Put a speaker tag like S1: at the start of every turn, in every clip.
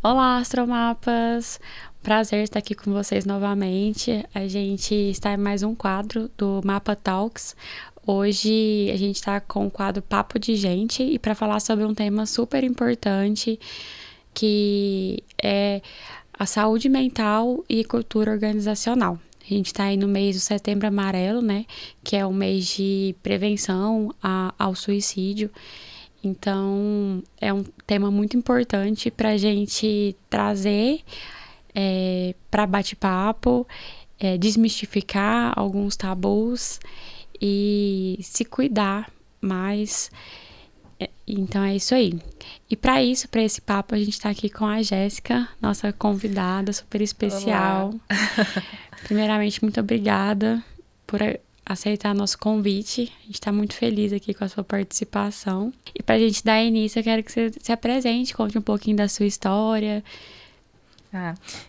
S1: Olá, astromapas! Prazer estar aqui com vocês novamente. A gente está em mais um quadro do Mapa Talks. Hoje a gente está com o quadro Papo de Gente e para falar sobre um tema super importante que é a saúde mental e cultura organizacional. A gente está aí no mês do Setembro Amarelo, né? Que é o mês de prevenção ao suicídio. Então, é um tema muito importante para a gente trazer para bate-papo, desmistificar alguns tabus e se cuidar mais. Então, é isso aí. E para isso, para esse papo, a gente está aqui com a Jéssica, nossa convidada super especial.
S2: Olá.
S1: Primeiramente, muito obrigada por aceitar nosso convite. A gente está muito feliz aqui com a sua participação. E para a gente dar início, eu quero que você se apresente, conte um pouquinho da sua história.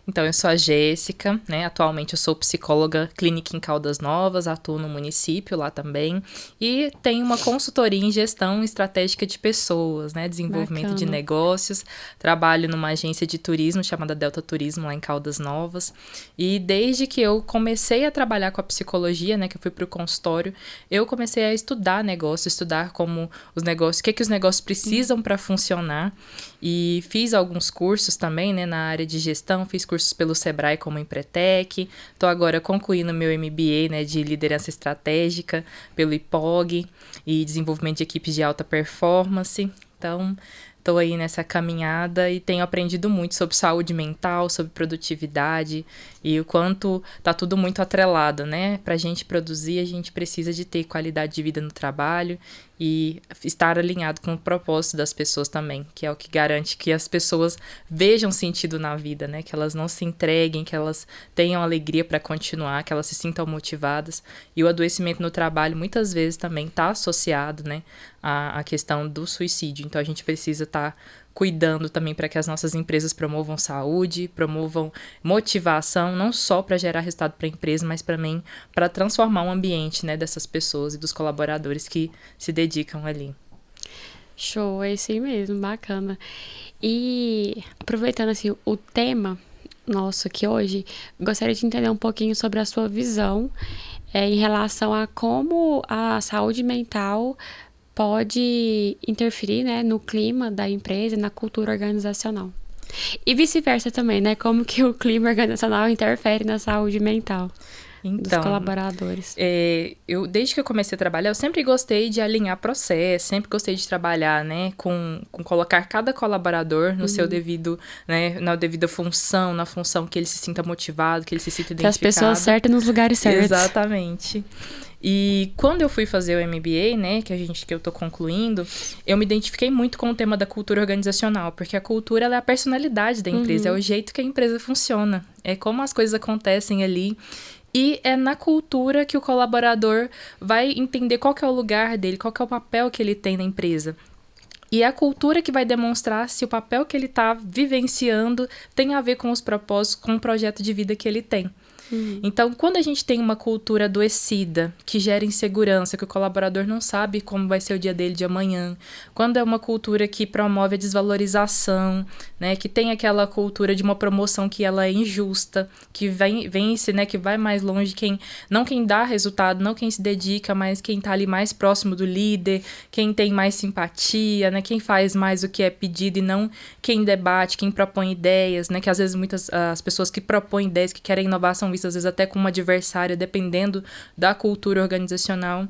S2: Então, eu sou a Jéssica, né? Atualmente eu sou psicóloga clínica em Caldas Novas, atuo no município lá também e tenho uma consultoria em gestão estratégica de pessoas, né? Desenvolvimento de negócios. Trabalho numa agência de turismo chamada Delta Turismo lá em Caldas Novas. E desde que eu comecei a trabalhar com a psicologia, né? Que eu fui para o consultório, eu comecei a estudar negócio, estudar como os negócios, o que os negócios precisam para funcionar. E fiz alguns cursos também, né? Na área de gestão, fiz cursos pelo Sebrae como Empretec, estou agora concluindo meu MBA, né, de liderança estratégica pelo IPOG e desenvolvimento de equipes de alta performance. Então, estou aí nessa caminhada e tenho aprendido muito sobre saúde mental, sobre produtividade e o quanto tá tudo muito atrelado, né? Para a gente produzir, a gente precisa de ter qualidade de vida no trabalho e estar alinhado com o propósito das pessoas também, que é o que garante que as pessoas vejam sentido na vida, né? Que elas não se entreguem, que elas tenham alegria para continuar, que elas se sintam motivadas. E o adoecimento no trabalho muitas vezes também está associado, né, à questão do suicídio. Então a gente precisa estar cuidando também para que as nossas empresas promovam saúde, promovam motivação, não só para gerar resultado para a empresa, mas também para transformar o ambiente, né, dessas pessoas e dos colaboradores que se dedicam ali.
S1: Show, é isso aí mesmo, bacana. E aproveitando assim o tema nosso aqui hoje, gostaria de entender um pouquinho sobre a sua visão em relação a como a saúde mental pode interferir, né, no clima da empresa e na cultura organizacional. E vice-versa também, né? Como que o clima organizacional interfere na saúde mental dos colaboradores.
S2: Eu, desde que eu comecei a trabalhar, eu sempre gostei de alinhar processo, sempre gostei de trabalhar, né, com colocar cada colaborador no seu devido, né, na devida função, na função que ele se sinta motivado, que ele se sinta identificado.
S1: Que as pessoas certas nos lugares certos.
S2: Exatamente. E quando eu fui fazer o MBA, né, que eu tô concluindo, eu me identifiquei muito com o tema da cultura organizacional, porque a cultura ela é a personalidade da empresa, é o jeito que a empresa funciona, é como as coisas acontecem ali. E é na cultura que o colaborador vai entender qual que é o lugar dele, qual que é o papel que ele tem na empresa. E é a cultura que vai demonstrar se o papel que ele está vivenciando tem a ver com os propósitos, com o projeto de vida que ele tem. Então, quando a gente tem uma cultura adoecida, que gera insegurança, que o colaborador não sabe como vai ser o dia dele de amanhã, quando é uma cultura que promove a desvalorização, né, que tem aquela cultura de uma promoção que ela é injusta, que vence, né, que vai mais longe, não quem dá resultado, não quem se dedica, mas quem está ali mais próximo do líder, quem tem mais simpatia, né, quem faz mais o que é pedido e não quem debate, quem propõe ideias, né, que às vezes muitas as pessoas que propõem ideias, que querem inovação, às vezes até com uma adversária, dependendo da cultura organizacional.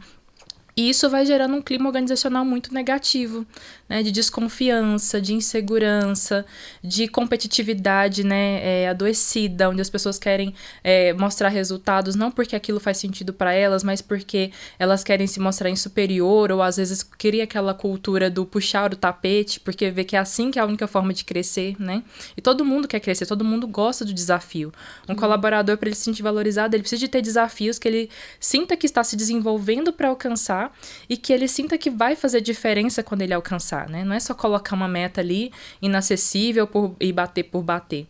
S2: E isso vai gerando um clima organizacional muito negativo, né, de desconfiança, de insegurança, de competitividade, né, adoecida, onde as pessoas querem mostrar resultados, não porque aquilo faz sentido para elas, mas porque elas querem se mostrar em superior, ou às vezes cria aquela cultura do puxar o tapete, porque vê que é assim que é a única forma de crescer, né? E todo mundo quer crescer, todo mundo gosta do desafio. Um colaborador, para ele se sentir valorizado, ele precisa de ter desafios que ele sinta que está se desenvolvendo para alcançar, e que ele sinta que vai fazer diferença quando ele alcançar, né? Não é só colocar uma meta ali inacessível e bater por bater.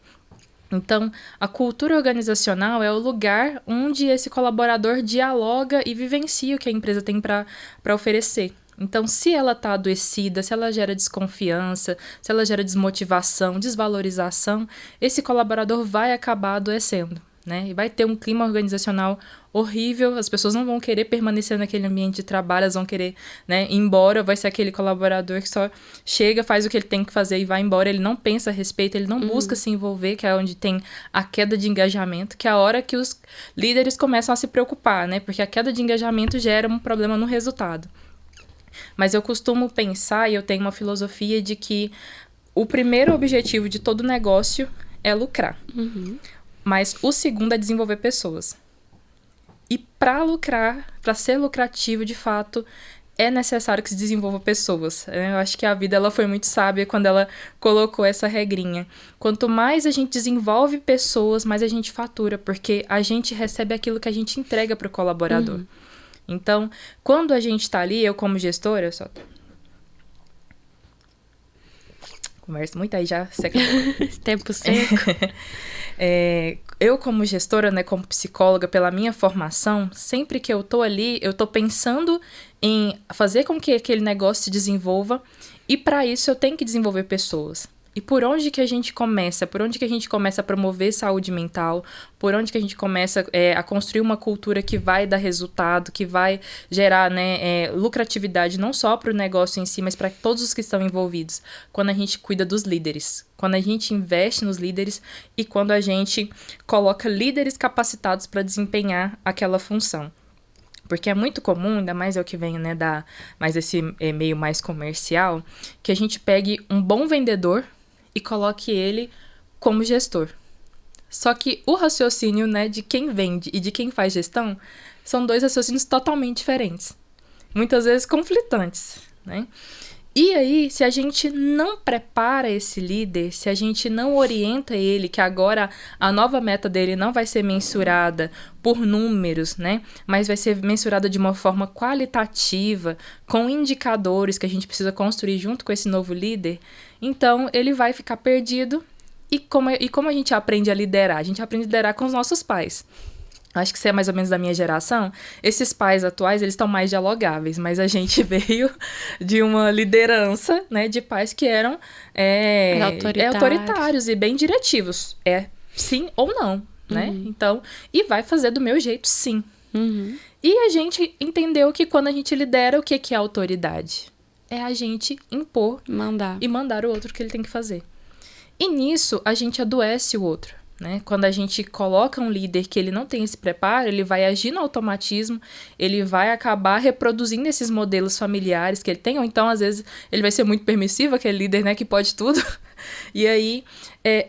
S2: Então, a cultura organizacional é o lugar onde esse colaborador dialoga e vivencia o que a empresa tem para oferecer. Então, se ela está adoecida, se ela gera desconfiança, se ela gera desmotivação, desvalorização, esse colaborador vai acabar adoecendo, né? E vai ter um clima organizacional horrível, as pessoas não vão querer permanecer naquele ambiente de trabalho, elas vão querer, né, ir embora, vai ser aquele colaborador que só chega, faz o que ele tem que fazer e vai embora, ele não pensa a respeito, ele não busca se envolver, que é onde tem a queda de engajamento, que é a hora que os líderes começam a se preocupar, né? Porque a queda de engajamento gera um problema no resultado. Mas eu costumo pensar, e eu tenho uma filosofia de que o primeiro objetivo de todo negócio é lucrar. Mas o segundo é desenvolver pessoas. E para lucrar, para ser lucrativo de fato, é necessário que se desenvolva pessoas. Eu acho que a vida ela foi muito sábia quando ela colocou essa regrinha. Quanto mais a gente desenvolve pessoas, mais a gente fatura, porque a gente recebe aquilo que a gente entrega para o colaborador. Então, quando a gente tá ali, eu como gestora, converso muito aí já, seca.
S1: Tempo seco.
S2: Eu como gestora, né, como psicóloga, pela minha formação, sempre que eu tô ali, eu tô pensando em fazer com que aquele negócio se desenvolva, e para isso eu tenho que desenvolver pessoas. E por onde que a gente começa? Por onde que a gente começa a promover saúde mental? Por onde que a gente começa a construir uma cultura que vai dar resultado, que vai gerar, né, lucratividade não só para o negócio em si, mas para todos os que estão envolvidos? Quando a gente cuida dos líderes, quando a gente investe nos líderes e quando a gente coloca líderes capacitados para desempenhar aquela função. Porque é muito comum, ainda mais eu que venho, né, mais esse meio mais comercial, que a gente pegue um bom vendedor e coloque ele como gestor. Só que o raciocínio, né, de quem vende e de quem faz gestão são dois raciocínios totalmente diferentes. Muitas vezes conflitantes, né? E aí, se a gente não prepara esse líder, se a gente não orienta ele, que agora a nova meta dele não vai ser mensurada por números, né? Mas vai ser mensurada de uma forma qualitativa, com indicadores que a gente precisa construir junto com esse novo líder, então ele vai ficar perdido. E como a gente aprende a liderar? A gente aprende a liderar com os nossos pais. Acho que isso é mais ou menos da minha geração. Esses pais atuais, eles estão mais dialogáveis, mas a gente veio de uma liderança, né, de pais que eram autoritários e bem diretivos. É sim ou não, né? Então, e vai fazer do meu jeito, sim. E a gente entendeu que quando a gente lidera, o que é autoridade? É a gente impor e mandar o outro o que ele tem que fazer. E nisso, a gente adoece o outro. Né? Quando a gente coloca um líder que ele não tem esse preparo, ele vai agir no automatismo, ele vai acabar reproduzindo esses modelos familiares que ele tem, ou então, às vezes, ele vai ser muito permissivo, aquele líder, né, que pode tudo. E aí,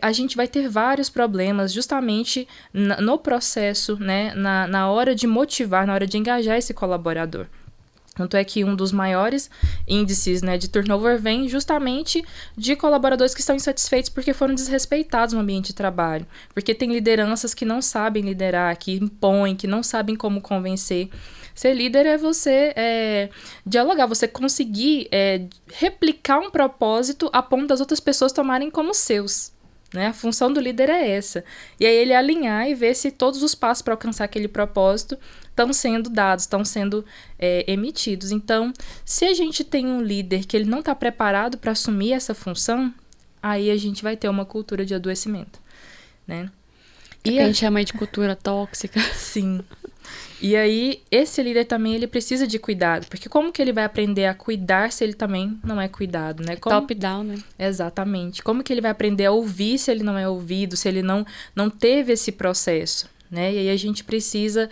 S2: a gente vai ter vários problemas justamente no processo, né, na hora de motivar, na hora de engajar esse colaborador. Tanto é que um dos maiores índices, né, de turnover vem justamente de colaboradores que estão insatisfeitos porque foram desrespeitados no ambiente de trabalho. Porque tem lideranças que não sabem liderar, que impõem, que não sabem como convencer. Ser líder é você dialogar, você conseguir replicar um propósito a ponto das outras pessoas tomarem como seus. Né? A função do líder é essa. E aí ele alinhar e ver se todos os passos para alcançar aquele propósito estão sendo dados, estão sendo emitidos. Então, se a gente tem um líder que ele não está preparado para assumir essa função, aí a gente vai ter uma cultura de adoecimento. Né?
S1: E a gente chama de cultura tóxica.
S2: Sim. E aí, esse líder também, ele precisa de cuidado. Porque como que ele vai aprender a cuidar se ele também não é cuidado, né?
S1: Top-down, né?
S2: Exatamente. Como que ele vai aprender a ouvir se ele não é ouvido, se ele não teve esse processo, né? E aí a gente precisa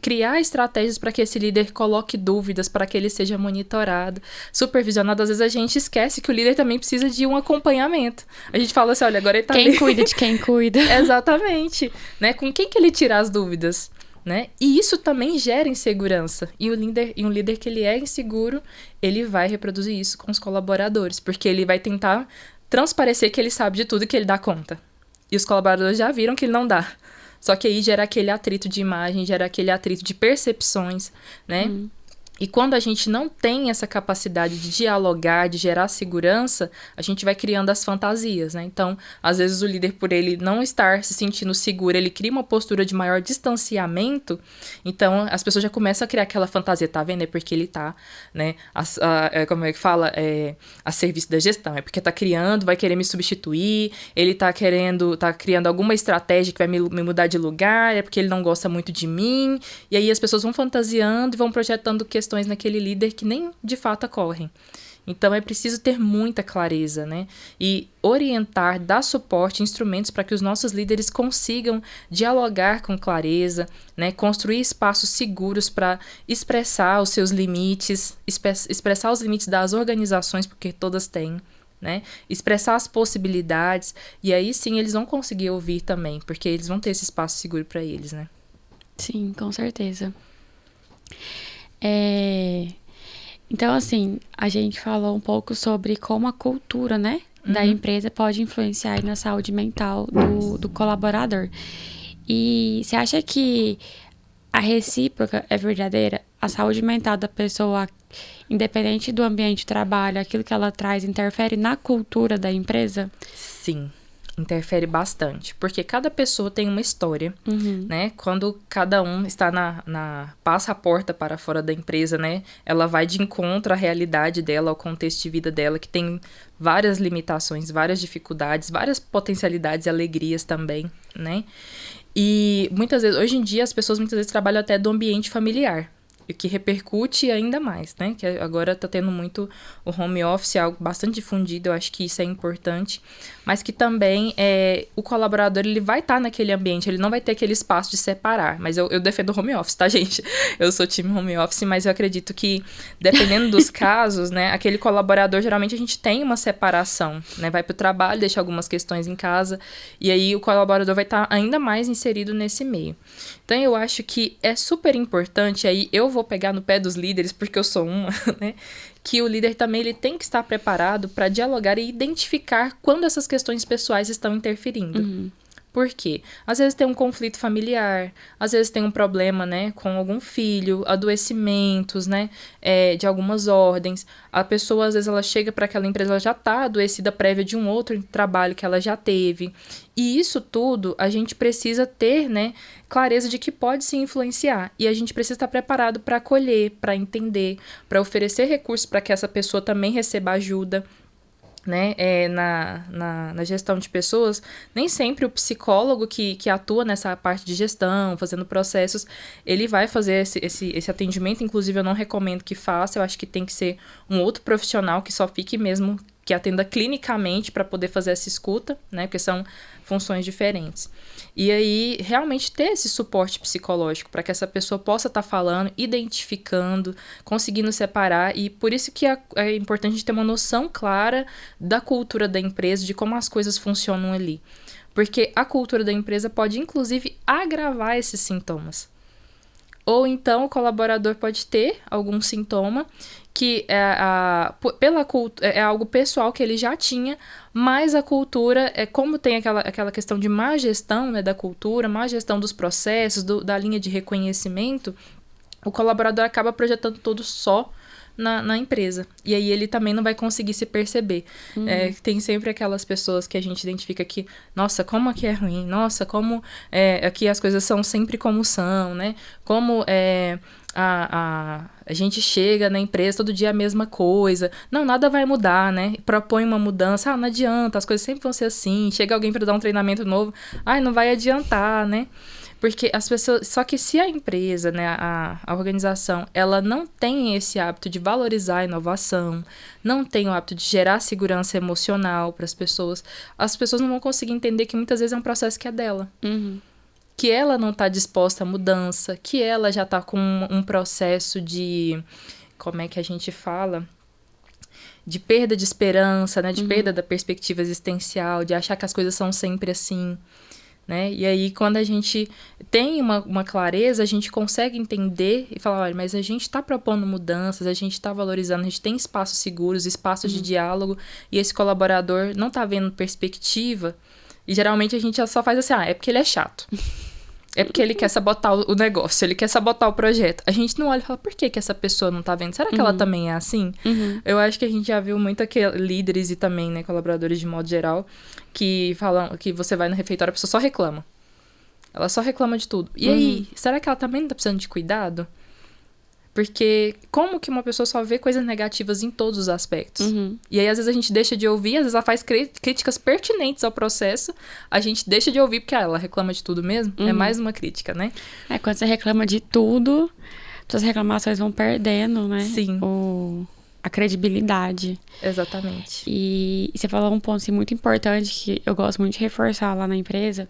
S2: criar estratégias para que esse líder coloque dúvidas, para que ele seja monitorado, supervisionado. Às vezes a gente esquece que o líder também precisa de um acompanhamento. A gente fala assim, olha, agora ele tá...
S1: Quem cuida de quem cuida.
S2: Exatamente. Né? Com quem que ele tira as dúvidas? Né? E isso também gera insegurança. E um líder que ele é inseguro, ele vai reproduzir isso com os colaboradores, porque ele vai tentar transparecer que ele sabe de tudo e que ele dá conta. E os colaboradores já viram que ele não dá. Só que aí gera aquele atrito de imagem, gera aquele atrito de percepções, né? E quando a gente não tem essa capacidade de dialogar, de gerar segurança, a gente vai criando as fantasias, né? Então, às vezes o líder, por ele não estar se sentindo seguro, ele cria uma postura de maior distanciamento, então as pessoas já começam a criar aquela fantasia, tá vendo? É porque ele tá, né? Como é que fala? A serviço da gestão, é porque tá criando, vai querer me substituir, ele tá criando alguma estratégia que vai me mudar de lugar, é porque ele não gosta muito de mim, e aí as pessoas vão fantasiando e vão projetando questões naquele líder que nem de fato ocorrem. Então é preciso ter muita clareza, né? E orientar, dar suporte, instrumentos para que os nossos líderes consigam dialogar com clareza, né? Construir espaços seguros para expressar os seus limites, expressar os limites das organizações, porque todas têm, né? Expressar as possibilidades, e aí sim eles vão conseguir ouvir também, porque eles vão ter esse espaço seguro para eles, né?
S1: Sim, com certeza. Então, assim, a gente falou um pouco sobre como a cultura, né, da empresa pode influenciar na saúde mental do colaborador. E você acha que a recíproca é verdadeira? A saúde mental da pessoa, independente do ambiente de trabalho, aquilo que ela traz, interfere na cultura da empresa?
S2: Sim. Interfere bastante, porque cada pessoa tem uma história, né? Quando cada um está passa a porta para fora da empresa, né? Ela vai de encontro à realidade dela, ao contexto de vida dela, que tem várias limitações, várias dificuldades, várias potencialidades e alegrias também, né? E muitas vezes, hoje em dia, as pessoas muitas vezes trabalham até do ambiente familiar, o que repercute ainda mais, né? Que agora está tendo muito o home office, algo bastante difundido, eu acho que isso é importante, mas que também o colaborador, ele vai estar naquele ambiente, ele não vai ter aquele espaço de separar, mas eu defendo o home office, tá, gente? Eu sou time home office, mas eu acredito que, dependendo dos casos, né, aquele colaborador, geralmente a gente tem uma separação, né? Vai para o trabalho, deixa algumas questões em casa, e aí o colaborador vai estar ainda mais inserido nesse meio. Então, eu acho que é super importante, aí eu vou pegar no pé dos líderes, porque eu sou uma, né? Que o líder também ele tem que estar preparado para dialogar e identificar quando essas questões pessoais estão interferindo. Por quê? Às vezes tem um conflito familiar, às vezes tem um problema, né, com algum filho, adoecimentos, né, de algumas ordens. A pessoa, às vezes, ela chega para aquela empresa, ela já está adoecida prévia de um outro trabalho que ela já teve. E isso tudo, a gente precisa ter, né, clareza de que pode se influenciar. E a gente precisa estar preparado para acolher, para entender, para oferecer recursos para que essa pessoa também receba ajuda, né, na gestão de pessoas. Nem sempre o psicólogo que atua nessa parte de gestão, fazendo processos, ele vai fazer esse atendimento. Inclusive, eu não recomendo que faça, eu acho que tem que ser um outro profissional que só fique mesmo, que atenda clinicamente para poder fazer essa escuta, né, porque são funções diferentes. E aí, realmente ter esse suporte psicológico para que essa pessoa possa estar falando, identificando, conseguindo separar. E por isso que é importante a gente ter uma noção clara da cultura da empresa, de como as coisas funcionam ali. Porque a cultura da empresa pode, inclusive, agravar esses sintomas. Ou então o colaborador pode ter algum sintoma que é algo pessoal que ele já tinha, mas a cultura, como tem aquela questão de má gestão, né, da cultura, má gestão dos processos, da linha de reconhecimento, o colaborador acaba projetando tudo só na empresa. E aí ele também não vai conseguir se perceber. Tem sempre aquelas pessoas que a gente identifica que, nossa, como aqui é ruim, nossa, como aqui as coisas são sempre como são, né? Como a gente chega na empresa todo dia a mesma coisa. Não, nada vai mudar, né? Propõe uma mudança, não adianta, as coisas sempre vão ser assim. Chega alguém para dar um treinamento novo, não vai adiantar, né? Porque as pessoas... Só que se a empresa, né, a organização, ela não tem esse hábito de valorizar a inovação, não tem o hábito de gerar segurança emocional para as pessoas não vão conseguir entender que muitas vezes é um processo que é dela. Que ela não está disposta à mudança, que ela já está com um processo de... Como é que a gente fala? De perda de esperança, né? De perda da perspectiva existencial, de achar que as coisas são sempre assim, né? E aí, quando a gente tem uma clareza, a gente consegue entender e falar, olha, mas a gente está propondo mudanças, a gente está valorizando, a gente tem espaços seguros, espaços de diálogo, e esse colaborador não está vendo perspectiva, e geralmente a gente só faz assim, é porque ele é chato. É porque ele quer sabotar o negócio, ele quer sabotar o projeto. A gente não olha e fala, por que essa pessoa não tá vendo? Será que ela também é assim? Eu acho que a gente já viu muito líderes e também, né, colaboradores de modo geral, que falam que você vai no refeitório, a pessoa só reclama. Ela só reclama de tudo. E aí, será que ela também não tá precisando de cuidado? Porque como que uma pessoa só vê coisas negativas em todos os aspectos? E aí, às vezes, a gente deixa de ouvir, às vezes ela faz críticas pertinentes ao processo, a gente deixa de ouvir porque ela reclama de tudo mesmo. É mais uma crítica, né?
S1: Quando você reclama de tudo, suas reclamações vão perdendo, né?
S2: Sim.
S1: A credibilidade.
S2: Exatamente.
S1: E você falou um ponto assim, muito importante que eu gosto muito de reforçar lá na empresa,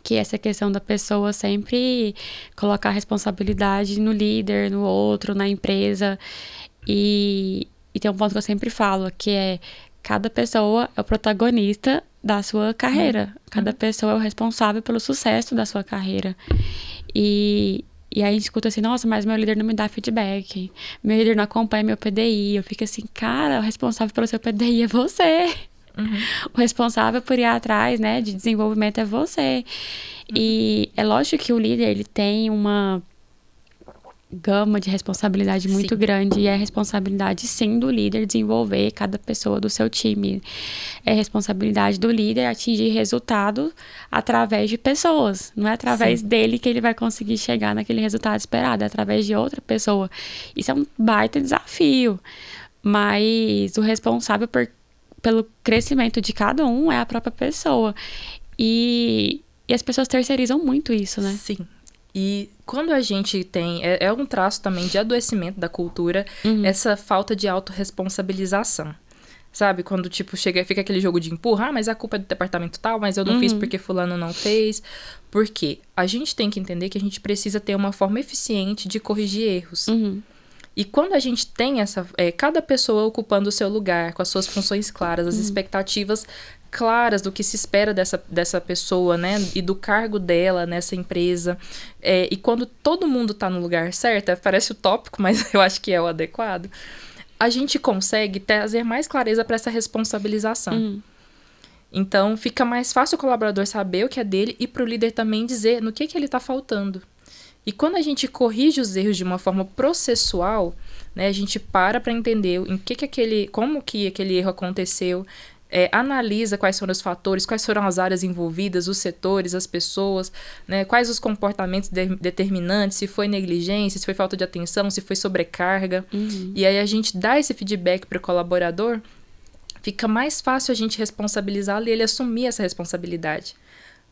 S1: que é essa questão da pessoa sempre colocar a responsabilidade no líder, no outro, na empresa. E tem um ponto que eu sempre falo, que é cada pessoa é o protagonista da sua carreira. Cada pessoa é o responsável pelo sucesso da sua carreira. E aí a gente escuta assim, nossa, mas meu líder não me dá feedback. Meu líder não acompanha meu PDI. Eu fico assim, cara, o responsável pelo seu PDI é você. O responsável por ir atrás, né, de desenvolvimento é você. E é lógico que o líder, ele tem uma gama de responsabilidade muito grande. E é responsabilidade, sim, do líder desenvolver cada pessoa do seu time. É responsabilidade do líder atingir resultado através de pessoas. Não é através dele que ele vai conseguir chegar naquele resultado esperado. É através de outra pessoa. Isso é um baita desafio. Mas o responsável pelo crescimento de cada um é a própria pessoa. E as pessoas terceirizam muito isso, né?
S2: Sim. E quando a gente tem... É um traço também de adoecimento da cultura, essa falta de autorresponsabilização. Sabe? Quando, tipo, fica aquele jogo de empurra, mas a culpa é do departamento tal, mas eu não fiz porque fulano não fez. Por quê? A gente tem que entender que a gente precisa ter uma forma eficiente de corrigir erros. E quando a gente tem cada pessoa ocupando o seu lugar, com as suas funções claras, as expectativas claras do que se espera dessa pessoa, né? E do cargo dela nessa empresa. E quando todo mundo tá no lugar certo, parece utópico, mas eu acho que é o adequado, a gente consegue trazer mais clareza para essa responsabilização. Então, fica mais fácil o colaborador saber o que é dele e pro líder também dizer no que ele tá faltando. E quando a gente corrige os erros de uma forma processual, né, a gente para entender como que aquele erro aconteceu, analisa quais foram os fatores, quais foram as áreas envolvidas, os setores, as pessoas, né, quais os comportamentos determinantes, se foi negligência, se foi falta de atenção, se foi sobrecarga. E aí a gente dá esse feedback para o colaborador, fica mais fácil a gente responsabilizá-lo e ele assumir essa responsabilidade.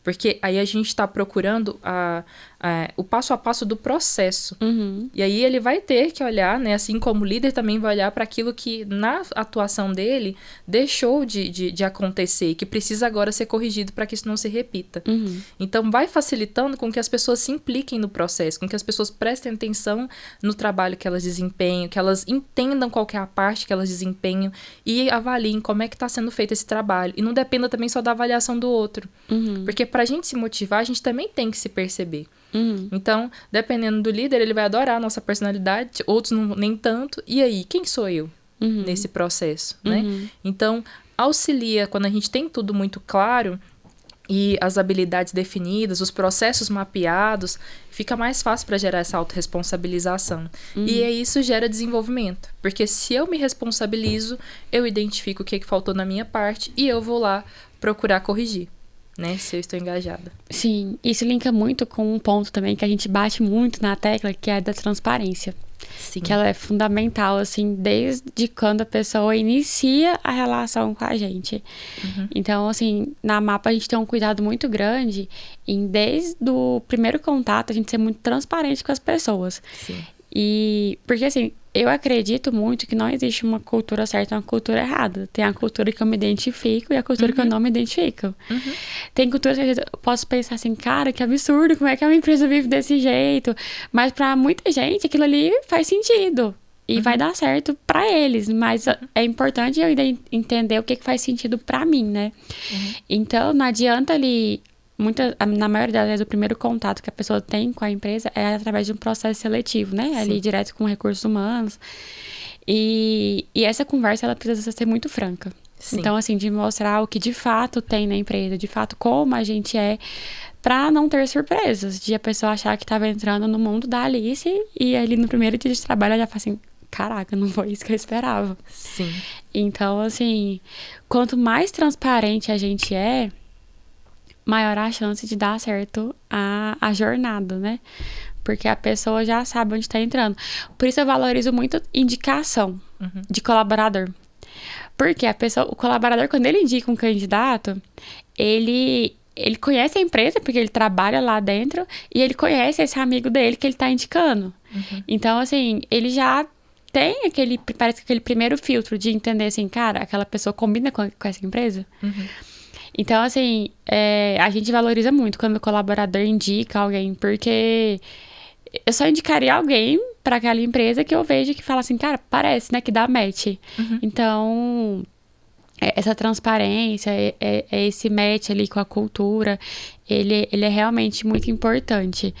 S2: Porque aí a gente está procurando o passo a passo do processo. E aí ele vai ter que olhar, né? Assim como o líder também vai olhar para aquilo que na atuação dele deixou de acontecer, que precisa agora ser corrigido para que isso não se repita. Então vai facilitando com que as pessoas se impliquem no processo, com que as pessoas prestem atenção no trabalho que elas desempenham, que elas entendam qual que é a parte que elas desempenham e avaliem como é que está sendo feito esse trabalho. E não dependa também só da avaliação do outro. Porque para a gente se motivar, a gente também tem que se perceber. Então, dependendo do líder, ele vai adorar a nossa personalidade, outros nem tanto. E aí, quem sou eu nesse processo, né? Então, auxilia quando a gente tem tudo muito claro e as habilidades definidas, os processos mapeados, fica mais fácil para gerar essa autorresponsabilização. E aí isso gera desenvolvimento. Porque se eu me responsabilizo, eu identifico o que faltou na minha parte e eu vou lá procurar corrigir. Né, se eu estou engajada.
S1: Sim, isso linka muito com um ponto também que a gente bate muito na tecla, que é a da transparência.
S2: Sim.
S1: Que ela é fundamental, assim, desde quando a pessoa inicia a relação com a gente. Então, assim, na Mapa a gente tem um cuidado muito grande em, desde o primeiro contato, a gente ser muito transparente com as pessoas.
S2: Sim.
S1: E, porque assim, eu acredito muito que não existe uma cultura certa e uma cultura errada. Tem a cultura que eu me identifico e a cultura que eu não me identifico. Tem cultura que eu posso pensar assim, cara, que absurdo, como é que uma empresa vive desse jeito? Mas pra muita gente, aquilo ali faz sentido. E vai dar certo pra eles. Mas é importante eu entender o que faz sentido pra mim, né? Então, não adianta ali... na maioria das vezes, o primeiro contato que a pessoa tem com a empresa é através de um processo seletivo, né? Sim. Ali direto com recursos humanos. E essa conversa, ela precisa ser muito franca.
S2: Sim.
S1: Então, assim, de mostrar o que de fato tem na empresa, de fato como a gente é, pra não ter surpresas, de a pessoa achar que tava entrando no mundo da Alice e ali no primeiro dia de trabalho ela já fala assim, caraca, não foi isso que eu esperava.
S2: Sim.
S1: Então, assim, quanto mais transparente a gente é, maior a chance de dar certo a jornada, né? Porque a pessoa já sabe onde tá entrando. Por isso eu valorizo muito indicação de colaborador. Porque o colaborador, quando ele indica um candidato, ele conhece a empresa, porque ele trabalha lá dentro, e ele conhece esse amigo dele que ele tá indicando. Então, assim, ele já tem parece que aquele primeiro filtro de entender assim, cara, aquela pessoa combina com essa empresa. Então, assim, a gente valoriza muito quando o colaborador indica alguém, porque eu só indicaria alguém para aquela empresa que eu vejo que fala assim, cara, parece, né, que dá match. Então, essa transparência, esse match ali com a cultura, ele é realmente muito importante.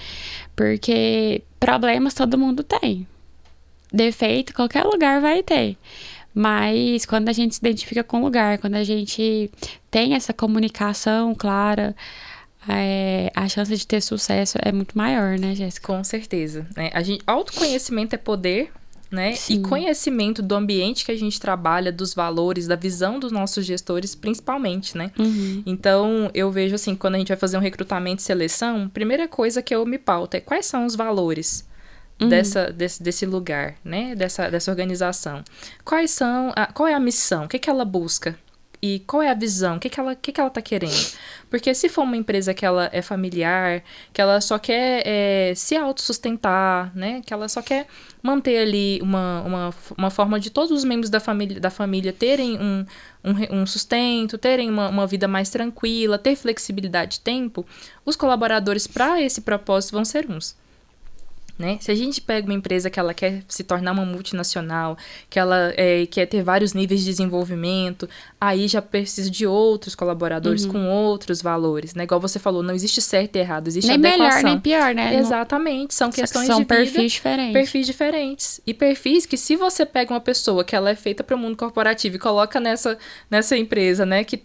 S1: Porque problemas todo mundo tem. Defeito, qualquer lugar vai ter. Mas quando a gente se identifica com o lugar, quando a gente tem essa comunicação clara, a chance de ter sucesso é muito maior, né, Jéssica?
S2: Com certeza. Né? Autoconhecimento é poder, né?
S1: Sim.
S2: E conhecimento do ambiente que a gente trabalha, dos valores, da visão dos nossos gestores, principalmente, né? Então, eu vejo assim, quando a gente vai fazer um recrutamento e seleção, a primeira coisa que eu me pauto é quais são os valores desse lugar, né? Dessa organização. Qual é a missão? O que ela busca? E qual é a visão? O que ela tá querendo? Porque se for uma empresa que ela é familiar, que ela só quer se autossustentar, né? Que ela só quer manter ali uma forma de todos os membros da família terem um sustento, terem uma vida mais tranquila, ter flexibilidade de tempo, os colaboradores para esse propósito vão ser uns. Né? Se a gente pega uma empresa que ela quer se tornar uma multinacional, que ela quer ter vários níveis de desenvolvimento, aí já precisa de outros colaboradores com outros valores, né? Igual você falou, não existe certo e errado, existe
S1: nem
S2: adequação.
S1: melhor, nem pior, né?
S2: Exatamente, são questões
S1: são
S2: de vida,
S1: perfis diferentes.
S2: Perfis diferentes. E perfis que se você pega uma pessoa que ela é feita para o mundo corporativo e coloca nessa empresa, né? Que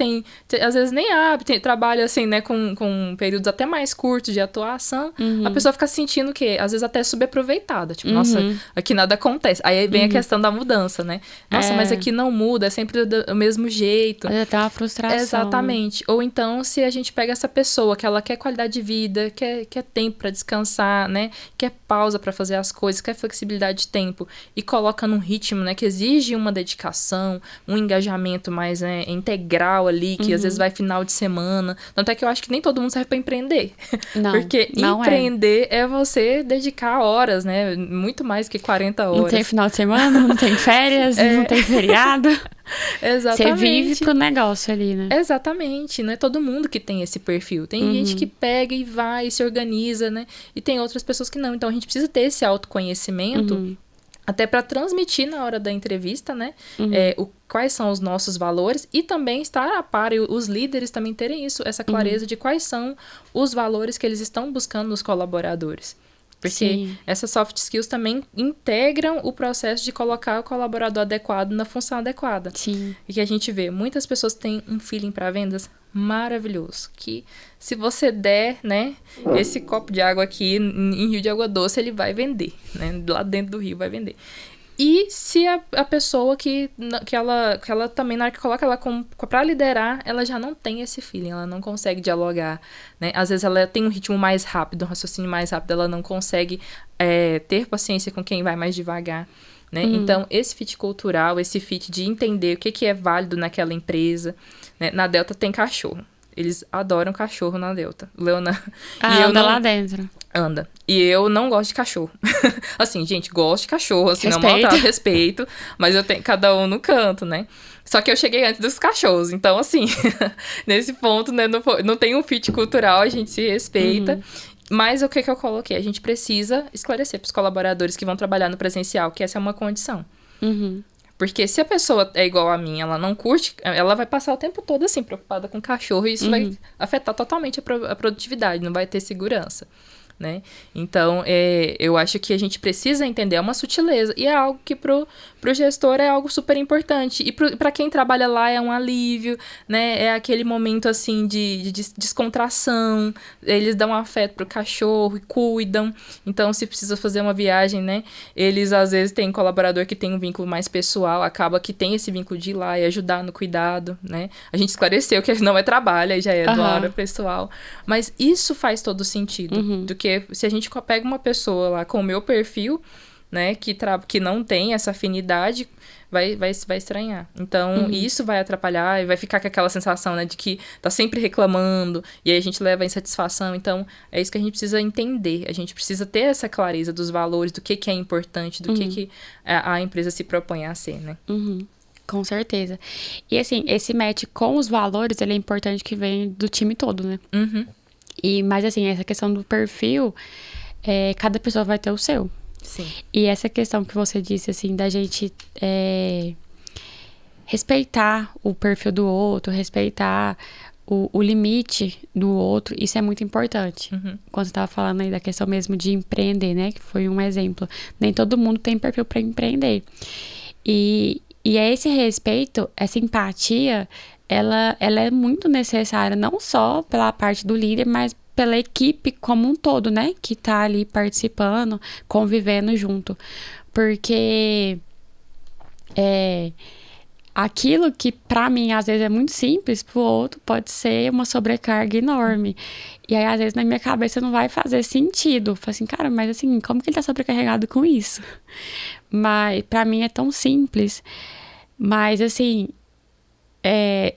S2: às vezes nem abre, trabalha assim, né? Com períodos até mais curtos de atuação, a pessoa fica sentindo que às vezes até subaproveitada. Tipo, nossa, aqui nada acontece. Aí vem a questão da mudança, né? Nossa, mas aqui não muda, é sempre do mesmo jeito.
S1: Mas até uma frustração.
S2: Exatamente. Ou então, se a gente pega essa pessoa que ela quer qualidade de vida, quer tempo pra descansar, né? Quer pausa pra fazer as coisas, quer flexibilidade de tempo e coloca num ritmo, né? Que exige uma dedicação, um engajamento mais integral ali, que às vezes vai final de semana. Tanto é que eu acho que nem todo mundo serve pra empreender.
S1: Não,
S2: porque
S1: não
S2: empreender é você dedicar horas, né? Muito mais que 40 horas.
S1: Não tem final de semana, não tem férias, não tem feriado.
S2: Exatamente.
S1: Você vive pro negócio ali, né?
S2: Exatamente. Não é todo mundo que tem esse perfil. Tem gente que pega e vai, e se organiza, né? E tem outras pessoas que não. Então, a gente precisa ter esse autoconhecimento até para transmitir na hora da entrevista, né? Quais são os nossos valores e também estar a par, e os líderes também terem essa clareza de quais são os valores que eles estão buscando nos colaboradores. Porque essas soft skills também integram o processo de colocar o colaborador adequado na função adequada.
S1: Sim.
S2: E que a gente vê, muitas pessoas têm um feeling para vendas maravilhoso. Que se você der, né, esse copo de água aqui em Rio de Água Doce, ele vai vender, né? Lá dentro do rio vai vender. E se a pessoa que ela também, na hora que coloca ela pra liderar, ela já não tem esse feeling, ela não consegue dialogar, né? Às vezes ela tem um ritmo mais rápido, um raciocínio mais rápido, ela não consegue ter paciência com quem vai mais devagar, né? Então, esse fit cultural, esse fit de entender o que é válido naquela empresa, né? Na Delta tem cachorro. Eles adoram cachorro na Delta. Leonardo.
S1: Anda lá dentro.
S2: Anda. E eu não gosto de cachorro. Assim, gente, gosto de cachorro, assim,
S1: Respeito.
S2: não maltrato, respeito. Mas eu tenho cada um no canto, né? Só que eu cheguei antes dos cachorros. Então, assim, nesse ponto, né, não tem um fit cultural, a gente se respeita. Mas o que eu coloquei? A gente precisa esclarecer para os colaboradores que vão trabalhar no presencial que essa é uma condição. Porque se a pessoa é igual a mim, ela não curte, ela vai passar o tempo todo assim, preocupada com o cachorro, e isso vai afetar totalmente a produtividade, não vai ter segurança. né? Então, eu acho que a gente precisa entender, é uma sutileza, e é algo que pro gestor é algo super importante, e para quem trabalha lá é um alívio, né? É aquele momento, assim, de descontração, eles dão afeto pro cachorro e cuidam, então se precisa fazer uma viagem, né? Eles, às vezes, têm colaborador que tem um vínculo mais pessoal, acaba que tem esse vínculo de ir lá e ajudar no cuidado, né? A gente esclareceu que não é trabalho, aí já é do hora pessoal, mas isso faz todo sentido, do que se a gente pega uma pessoa lá com o meu perfil, né, que não tem essa afinidade, vai estranhar. Então, isso vai atrapalhar e vai ficar com aquela sensação, né, de que tá sempre reclamando, e aí a gente leva a insatisfação. Então, é isso que a gente precisa entender. A gente precisa ter essa clareza dos valores, do que é importante, do que a empresa se propõe a ser, né?
S1: Com certeza. E, assim, esse match com os valores, ele é importante que venha do time todo, né? Mas, assim, essa questão do perfil, cada pessoa vai ter o seu.
S2: Sim.
S1: E essa questão que você disse, assim, da gente respeitar o perfil do outro, respeitar o limite do outro, isso é muito importante. Quando você estava falando aí da questão mesmo de empreender, né? Que foi um exemplo. Nem todo mundo tem perfil para empreender. E é esse respeito, essa empatia, ela é muito necessária, não só pela parte do líder, mas pela equipe como um todo, né? Que tá ali participando, convivendo junto. Porque aquilo que pra mim às vezes é muito simples, pro outro pode ser uma sobrecarga enorme. E aí às vezes na minha cabeça não vai fazer sentido. Falo assim, cara, mas assim, como que ele tá sobrecarregado com isso? Mas pra mim é tão simples. Mas assim,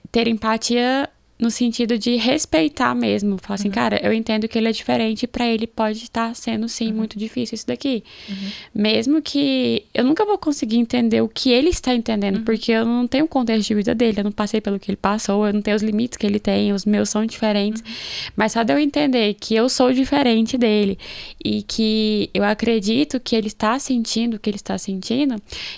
S1: ter empatia no sentido de respeitar mesmo. Falar assim, cara, eu entendo que ele é diferente e pra ele pode estar sendo, sim, muito difícil isso daqui. Mesmo que eu nunca vou conseguir entender o que ele está entendendo, porque eu não tenho o contexto de vida dele, eu não passei pelo que ele passou, eu não tenho os limites que ele tem, os meus são diferentes. Mas só de eu entender que eu sou diferente dele e que eu acredito que ele está sentindo o que ele está sentindo,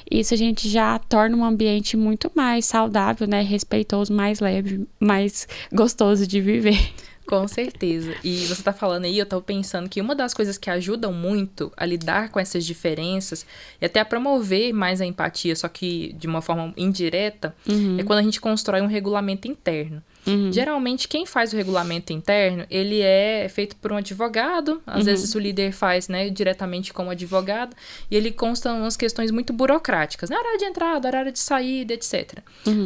S1: isso a gente já torna um ambiente muito mais saudável, né? Respeitoso, mais leve, mais gostoso de viver.
S2: Com certeza. E você tá falando aí, eu tô pensando que uma das coisas que ajudam muito a lidar com essas diferenças e até a promover mais a empatia, só que de uma forma indireta, é quando a gente constrói um regulamento interno. Geralmente, quem faz o regulamento interno, ele é feito por um advogado, às vezes o líder faz, né, diretamente como advogado, e ele consta umas questões muito burocráticas, né, horário de entrada, horário de saída, etc.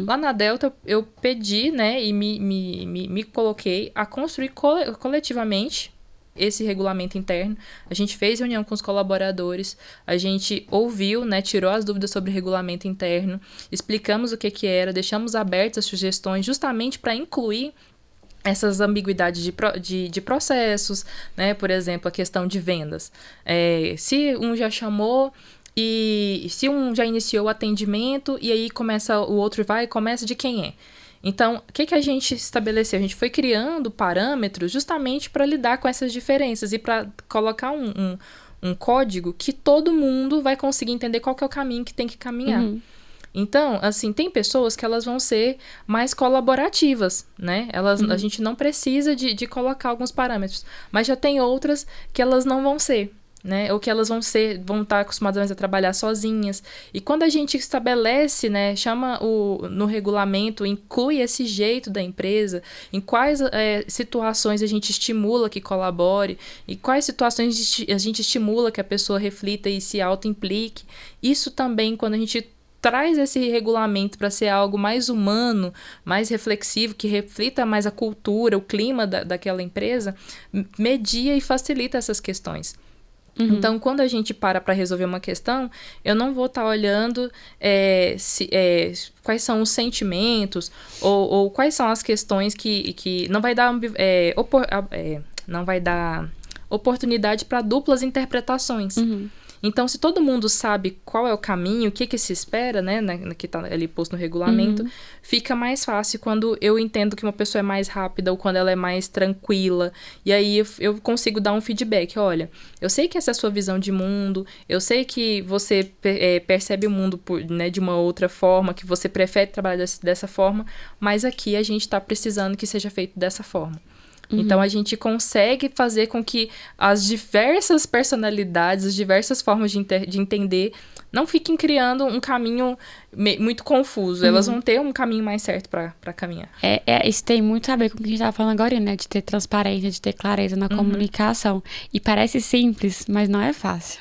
S2: Lá na Delta, eu pedi, né, e me coloquei a construir coletivamente esse regulamento interno. A gente fez reunião com os colaboradores, a gente ouviu, né, tirou as dúvidas sobre o regulamento interno, explicamos o que era, deixamos abertas as sugestões justamente para incluir essas ambiguidades de processos, né? Por exemplo, a questão de vendas. Se um já chamou e se um já iniciou o atendimento e aí o outro vai e começa de quem é. Então, o que a gente estabeleceu? A gente foi criando parâmetros justamente para lidar com essas diferenças e para colocar um código que todo mundo vai conseguir entender qual que é o caminho que tem que caminhar. Então, assim, tem pessoas que elas vão ser mais colaborativas, né? A gente não precisa de colocar alguns parâmetros, mas já tem outras que elas não vão ser, né? Ou que elas vão estar acostumadas a trabalhar sozinhas. E quando a gente estabelece, né, no regulamento, inclui esse jeito da empresa, em quais situações a gente estimula que colabore, e quais situações a gente estimula que a pessoa reflita e se auto-implique. Isso também, quando a gente traz esse regulamento para ser algo mais humano, mais reflexivo, que reflita mais a cultura, o clima daquela empresa, media e facilita essas questões. Então, quando a gente para resolver uma questão, eu não vou estar olhando quais são os sentimentos ou quais são as questões que não vai dar não vai dar oportunidade para duplas interpretações. Então, se todo mundo sabe qual é o caminho, o que se espera, né, que está ali posto no regulamento, fica mais fácil quando eu entendo que uma pessoa é mais rápida ou quando ela é mais tranquila. E aí eu consigo dar um feedback. Olha, eu sei que essa é a sua visão de mundo, eu sei que você percebe o mundo né, de uma outra forma, que você prefere trabalhar dessa forma, mas aqui a gente está precisando que seja feito dessa forma. Então, a gente consegue fazer com que as diversas personalidades, as diversas formas de entender, não fiquem criando um caminho muito confuso. Elas vão ter um caminho mais certo para caminhar.
S1: Isso tem muito a ver com o que a gente estava falando agora, né? De ter transparência, de ter clareza na comunicação. E parece simples, mas não é fácil.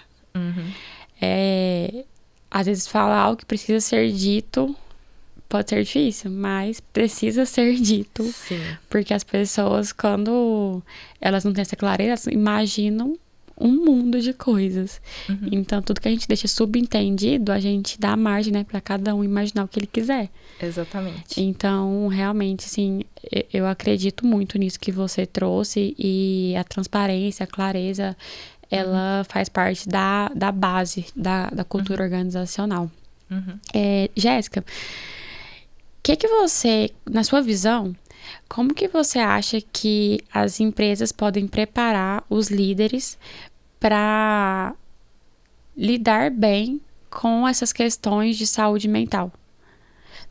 S1: Às vezes falar algo que precisa ser dito pode ser difícil, mas precisa ser dito.
S2: Sim.
S1: Porque as pessoas, quando elas não têm essa clareza, elas imaginam um mundo de coisas. Então, tudo que a gente deixa subentendido, a gente dá margem, né, para cada um imaginar o que ele quiser.
S2: Exatamente.
S1: Então, realmente, assim, eu acredito muito nisso que você trouxe, e a transparência, a clareza, ela faz parte da base da cultura organizacional. Jéssica, que você, na sua visão, como que você acha que as empresas podem preparar os líderes para lidar bem com essas questões de saúde mental?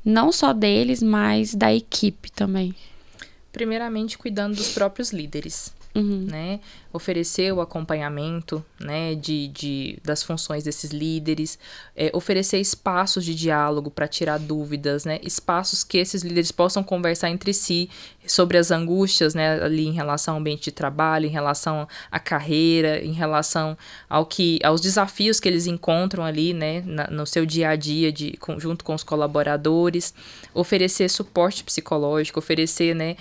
S1: Não só deles, mas da equipe também.
S2: Primeiramente, cuidando dos próprios líderes. Né? Oferecer o acompanhamento, né, das funções desses líderes, oferecer espaços de diálogo para tirar dúvidas, né, espaços que esses líderes possam conversar entre si sobre as angústias, né, ali em relação ao ambiente de trabalho, em relação à carreira, em relação aos desafios que eles encontram ali, né, no seu dia a dia, junto com os colaboradores, oferecer suporte psicológico, oferecer, né,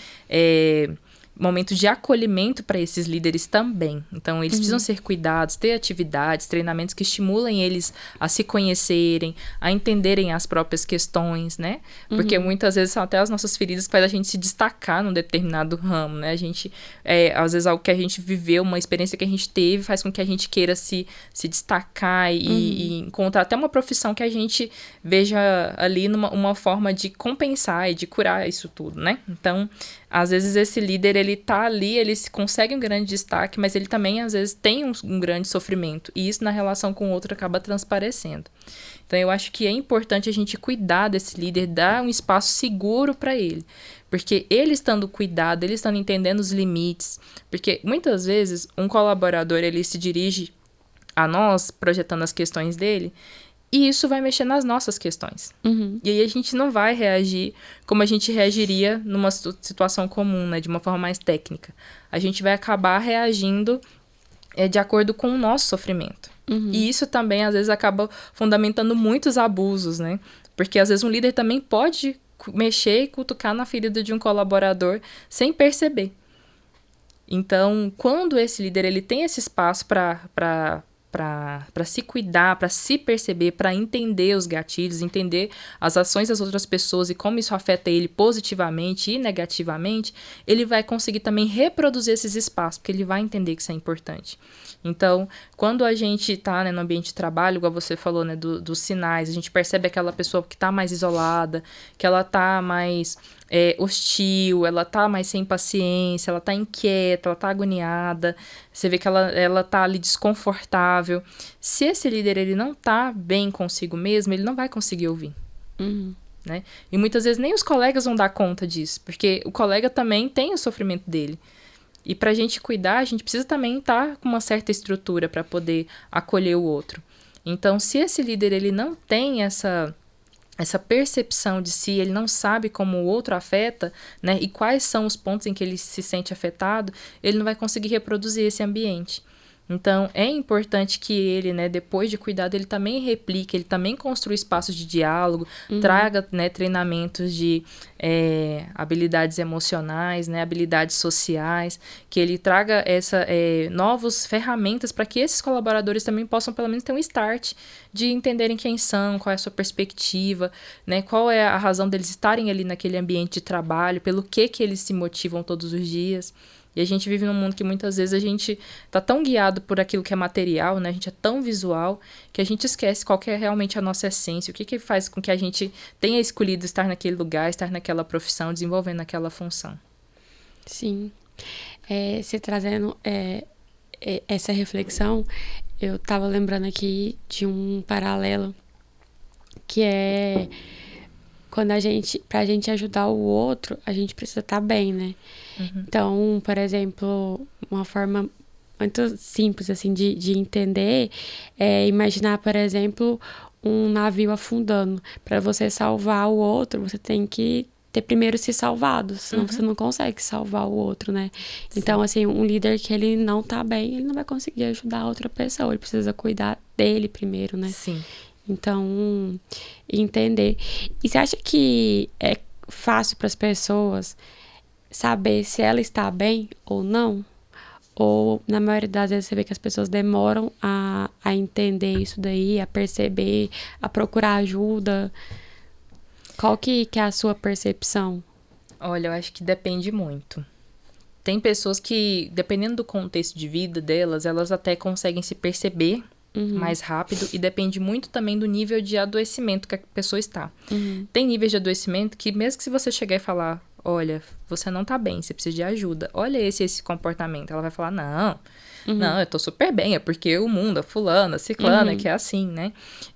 S2: momento de acolhimento para esses líderes também. Então, eles precisam ser cuidados, ter atividades, treinamentos que estimulem eles a se conhecerem, a entenderem as próprias questões, né? Porque muitas vezes são até as nossas feridas que faz a gente se destacar num determinado ramo, né? A gente, às vezes, algo que a gente viveu, uma experiência que a gente teve, faz com que a gente queira se destacar e encontrar até uma profissão que a gente veja ali uma forma de compensar e de curar isso tudo, né? Então, às vezes esse líder, ele tá ali, ele consegue um grande destaque, mas ele também, às vezes, tem um grande sofrimento. E isso, na relação com o outro, acaba transparecendo. Então, eu acho que é importante a gente cuidar desse líder, dar um espaço seguro para ele. Porque ele estando cuidado, ele estando entendendo os limites. Porque, muitas vezes, um colaborador, ele se dirige a nós, projetando as questões dele, e isso vai mexer nas nossas questões. E aí a gente não vai reagir como a gente reagiria numa situação comum, né? De uma forma mais técnica. A gente vai acabar reagindo de acordo com o nosso sofrimento. E isso também, às vezes, acaba fundamentando muitos abusos, né? Porque, às vezes, um líder também pode mexer e cutucar na ferida de um colaborador sem perceber. Então, quando esse líder ele tem esse espaço para se cuidar, para se perceber, para entender os gatilhos, entender as ações das outras pessoas e como isso afeta ele positivamente e negativamente, ele vai conseguir também reproduzir esses espaços, porque ele vai entender que isso é importante. Então, quando a gente está, né, no ambiente de trabalho, igual você falou, né, dos sinais, a gente percebe aquela pessoa que está mais isolada, que ela está mais hostil, ela tá mais sem paciência, ela tá inquieta, ela tá agoniada, você vê que ela tá ali desconfortável. Se esse líder ele não tá bem consigo mesmo, ele não vai conseguir ouvir. Né? E muitas vezes nem os colegas vão dar conta disso, porque o colega também tem o sofrimento dele. E pra gente cuidar, a gente precisa também estar com uma certa estrutura para poder acolher o outro. Então, se esse líder ele não tem essa percepção de si, ele não sabe como o outro afeta, né, e quais são os pontos em que ele se sente afetado, ele não vai conseguir reproduzir esse ambiente. Então, é importante que ele, né, depois de cuidado, ele também replique, ele também construa espaços de diálogo, traga, né, treinamentos de habilidades emocionais, né, habilidades sociais, que ele traga novas ferramentas para que esses colaboradores também possam, pelo menos, ter um start de entenderem quem são, qual é a sua perspectiva, né, qual é a razão deles estarem ali naquele ambiente de trabalho, pelo que eles se motivam todos os dias. E a gente vive num mundo que muitas vezes a gente tá tão guiado por aquilo que é material, né? A gente é tão visual que a gente esquece qual que é realmente a nossa essência, o que faz com que a gente tenha escolhido estar naquele lugar, estar naquela profissão, desenvolvendo aquela função.
S1: Sim. Você trazendo essa reflexão, eu tava lembrando aqui de um paralelo que é pra gente ajudar o outro, a gente precisa estar bem, né? Então, por exemplo, uma forma muito simples, assim, de entender é imaginar, por exemplo, um navio afundando. Para você salvar o outro, você tem que ter primeiro se salvado, senão você não consegue salvar o outro, né?
S2: Sim.
S1: Então, assim, um líder que ele não tá bem, ele não vai conseguir ajudar a outra pessoa, ele precisa cuidar dele primeiro, né?
S2: Sim.
S1: Então, entender. E você acha que é fácil para as pessoas saber se ela está bem ou não? Ou, na maioria das vezes, você vê que as pessoas demoram a entender isso daí, a perceber, a procurar ajuda? Qual que é a sua percepção?
S2: Olha, eu acho que depende muito. Tem pessoas que, dependendo do contexto de vida delas, elas até conseguem se perceber mais rápido, e depende muito também do nível de adoecimento que a pessoa está. Tem níveis de adoecimento que, mesmo que se você chegar e falar, olha, você não tá bem, você precisa de ajuda, olha esse comportamento, ela vai falar, não, eu tô super bem, é porque o mundo, a fulana, a ciclana, que é assim, né?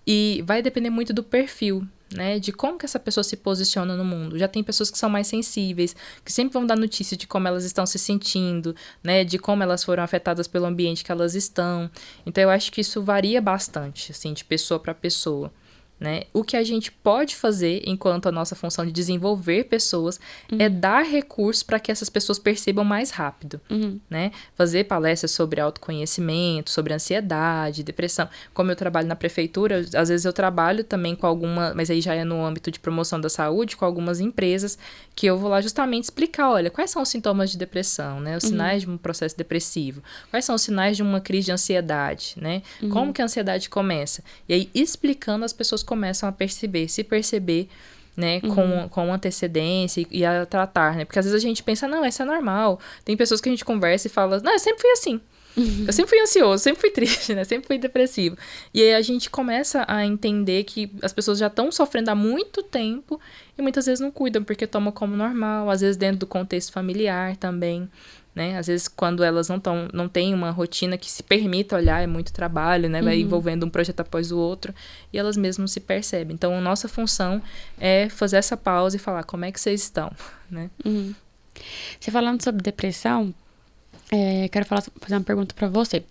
S2: E vai depender muito do perfil, né, de como que essa pessoa se posiciona no mundo. Já tem pessoas que são mais sensíveis, que sempre vão dar notícia de como elas estão se sentindo, né, de como elas foram afetadas pelo ambiente que elas estão. Então, eu acho que isso varia bastante, assim, de pessoa para pessoa. Né? O que a gente pode fazer, enquanto a nossa função de desenvolver pessoas, é dar recursos para que essas pessoas percebam mais rápido. Né? Fazer palestras sobre autoconhecimento, sobre ansiedade, depressão. Como eu trabalho na prefeitura, às vezes eu trabalho também com alguma, mas aí já é no âmbito de promoção da saúde, com algumas empresas, que eu vou lá justamente explicar, olha, quais são os sintomas de depressão, né? Os sinais de um processo depressivo, quais são os sinais de uma crise de ansiedade, né? Como que a ansiedade começa? E aí, explicando, as pessoas começam a se perceber, né, com antecedência e a tratar, né? Porque às vezes a gente pensa, não, isso é normal. Tem pessoas que a gente conversa e fala, não, eu sempre fui assim. Eu sempre fui ansioso, sempre fui triste, né? Sempre fui depressivo. E aí a gente começa a entender que as pessoas já estão sofrendo há muito tempo e muitas vezes não cuidam porque tomam como normal, às vezes dentro do contexto familiar também, né? Às vezes quando elas não têm uma rotina que se permita olhar, é muito trabalho, né? Vai envolvendo um projeto após o outro e elas mesmas se percebem. Então, a nossa função é fazer essa pausa e falar como é que vocês estão, né?
S1: Você falando sobre depressão, quero fazer uma pergunta para você.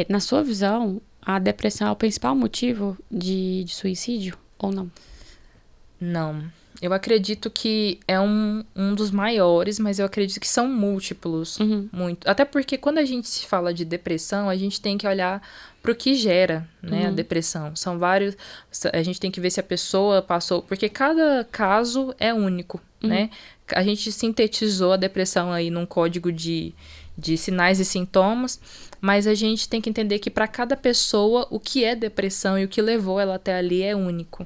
S1: Na sua visão, a depressão é o principal motivo de suicídio ou não?
S2: Não. Eu acredito que é um dos maiores, mas eu acredito que são múltiplos. Muito. Até porque quando a gente se fala de depressão, a gente tem que olhar para o que gera, né, a depressão. São vários... A gente tem que ver se a pessoa passou... Porque cada caso é único, né? A gente sintetizou a depressão aí num código de sinais e sintomas, mas a gente tem que entender que para cada pessoa o que é depressão e o que levou ela até ali é único,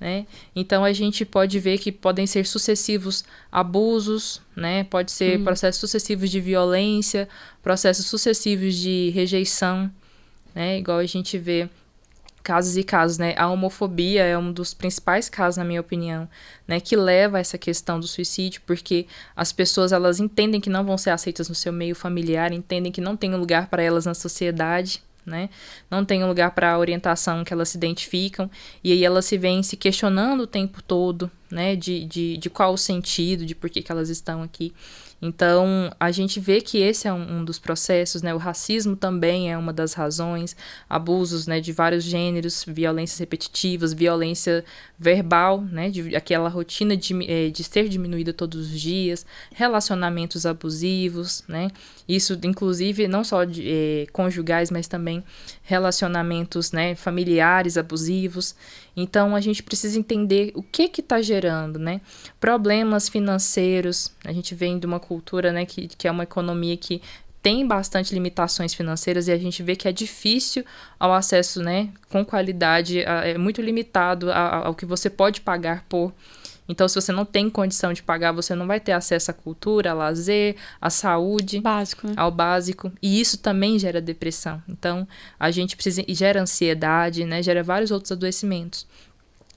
S2: né? Então a gente pode ver que podem ser sucessivos abusos, né? Pode ser processos sucessivos de violência, processos sucessivos de rejeição, né? Igual a gente vê casos e casos, né? A homofobia é um dos principais casos, na minha opinião, né? Que leva a essa questão do suicídio, porque as pessoas, elas entendem que não vão ser aceitas no seu meio familiar, entendem que não tem um lugar para elas na sociedade, né? Não tem um lugar para a orientação que elas se identificam, e aí elas se veem se questionando o tempo todo, né? De qual o sentido, de por que elas estão aqui. Então, a gente vê que esse é um dos processos, né? O racismo também é uma das razões, abusos, né, de vários gêneros, violências repetitivas, violência verbal, né, aquela rotina de ser diminuída todos os dias, relacionamentos abusivos, né? Isso, inclusive, não só conjugais, mas também relacionamentos, né, familiares abusivos. Então, a gente precisa entender o que está gerando, né? Problemas financeiros. A gente vem de uma cultura, né, que é uma economia que tem bastante limitações financeiras e a gente vê que é difícil ao acesso, né, com qualidade, é muito limitado ao que você pode pagar por. Então, se você não tem condição de pagar, você não vai ter acesso à cultura, a lazer, à saúde.
S1: Básico, né?
S2: Ao básico. E isso também gera depressão. Então, a gente precisa... E gera ansiedade, né? Gera vários outros adoecimentos.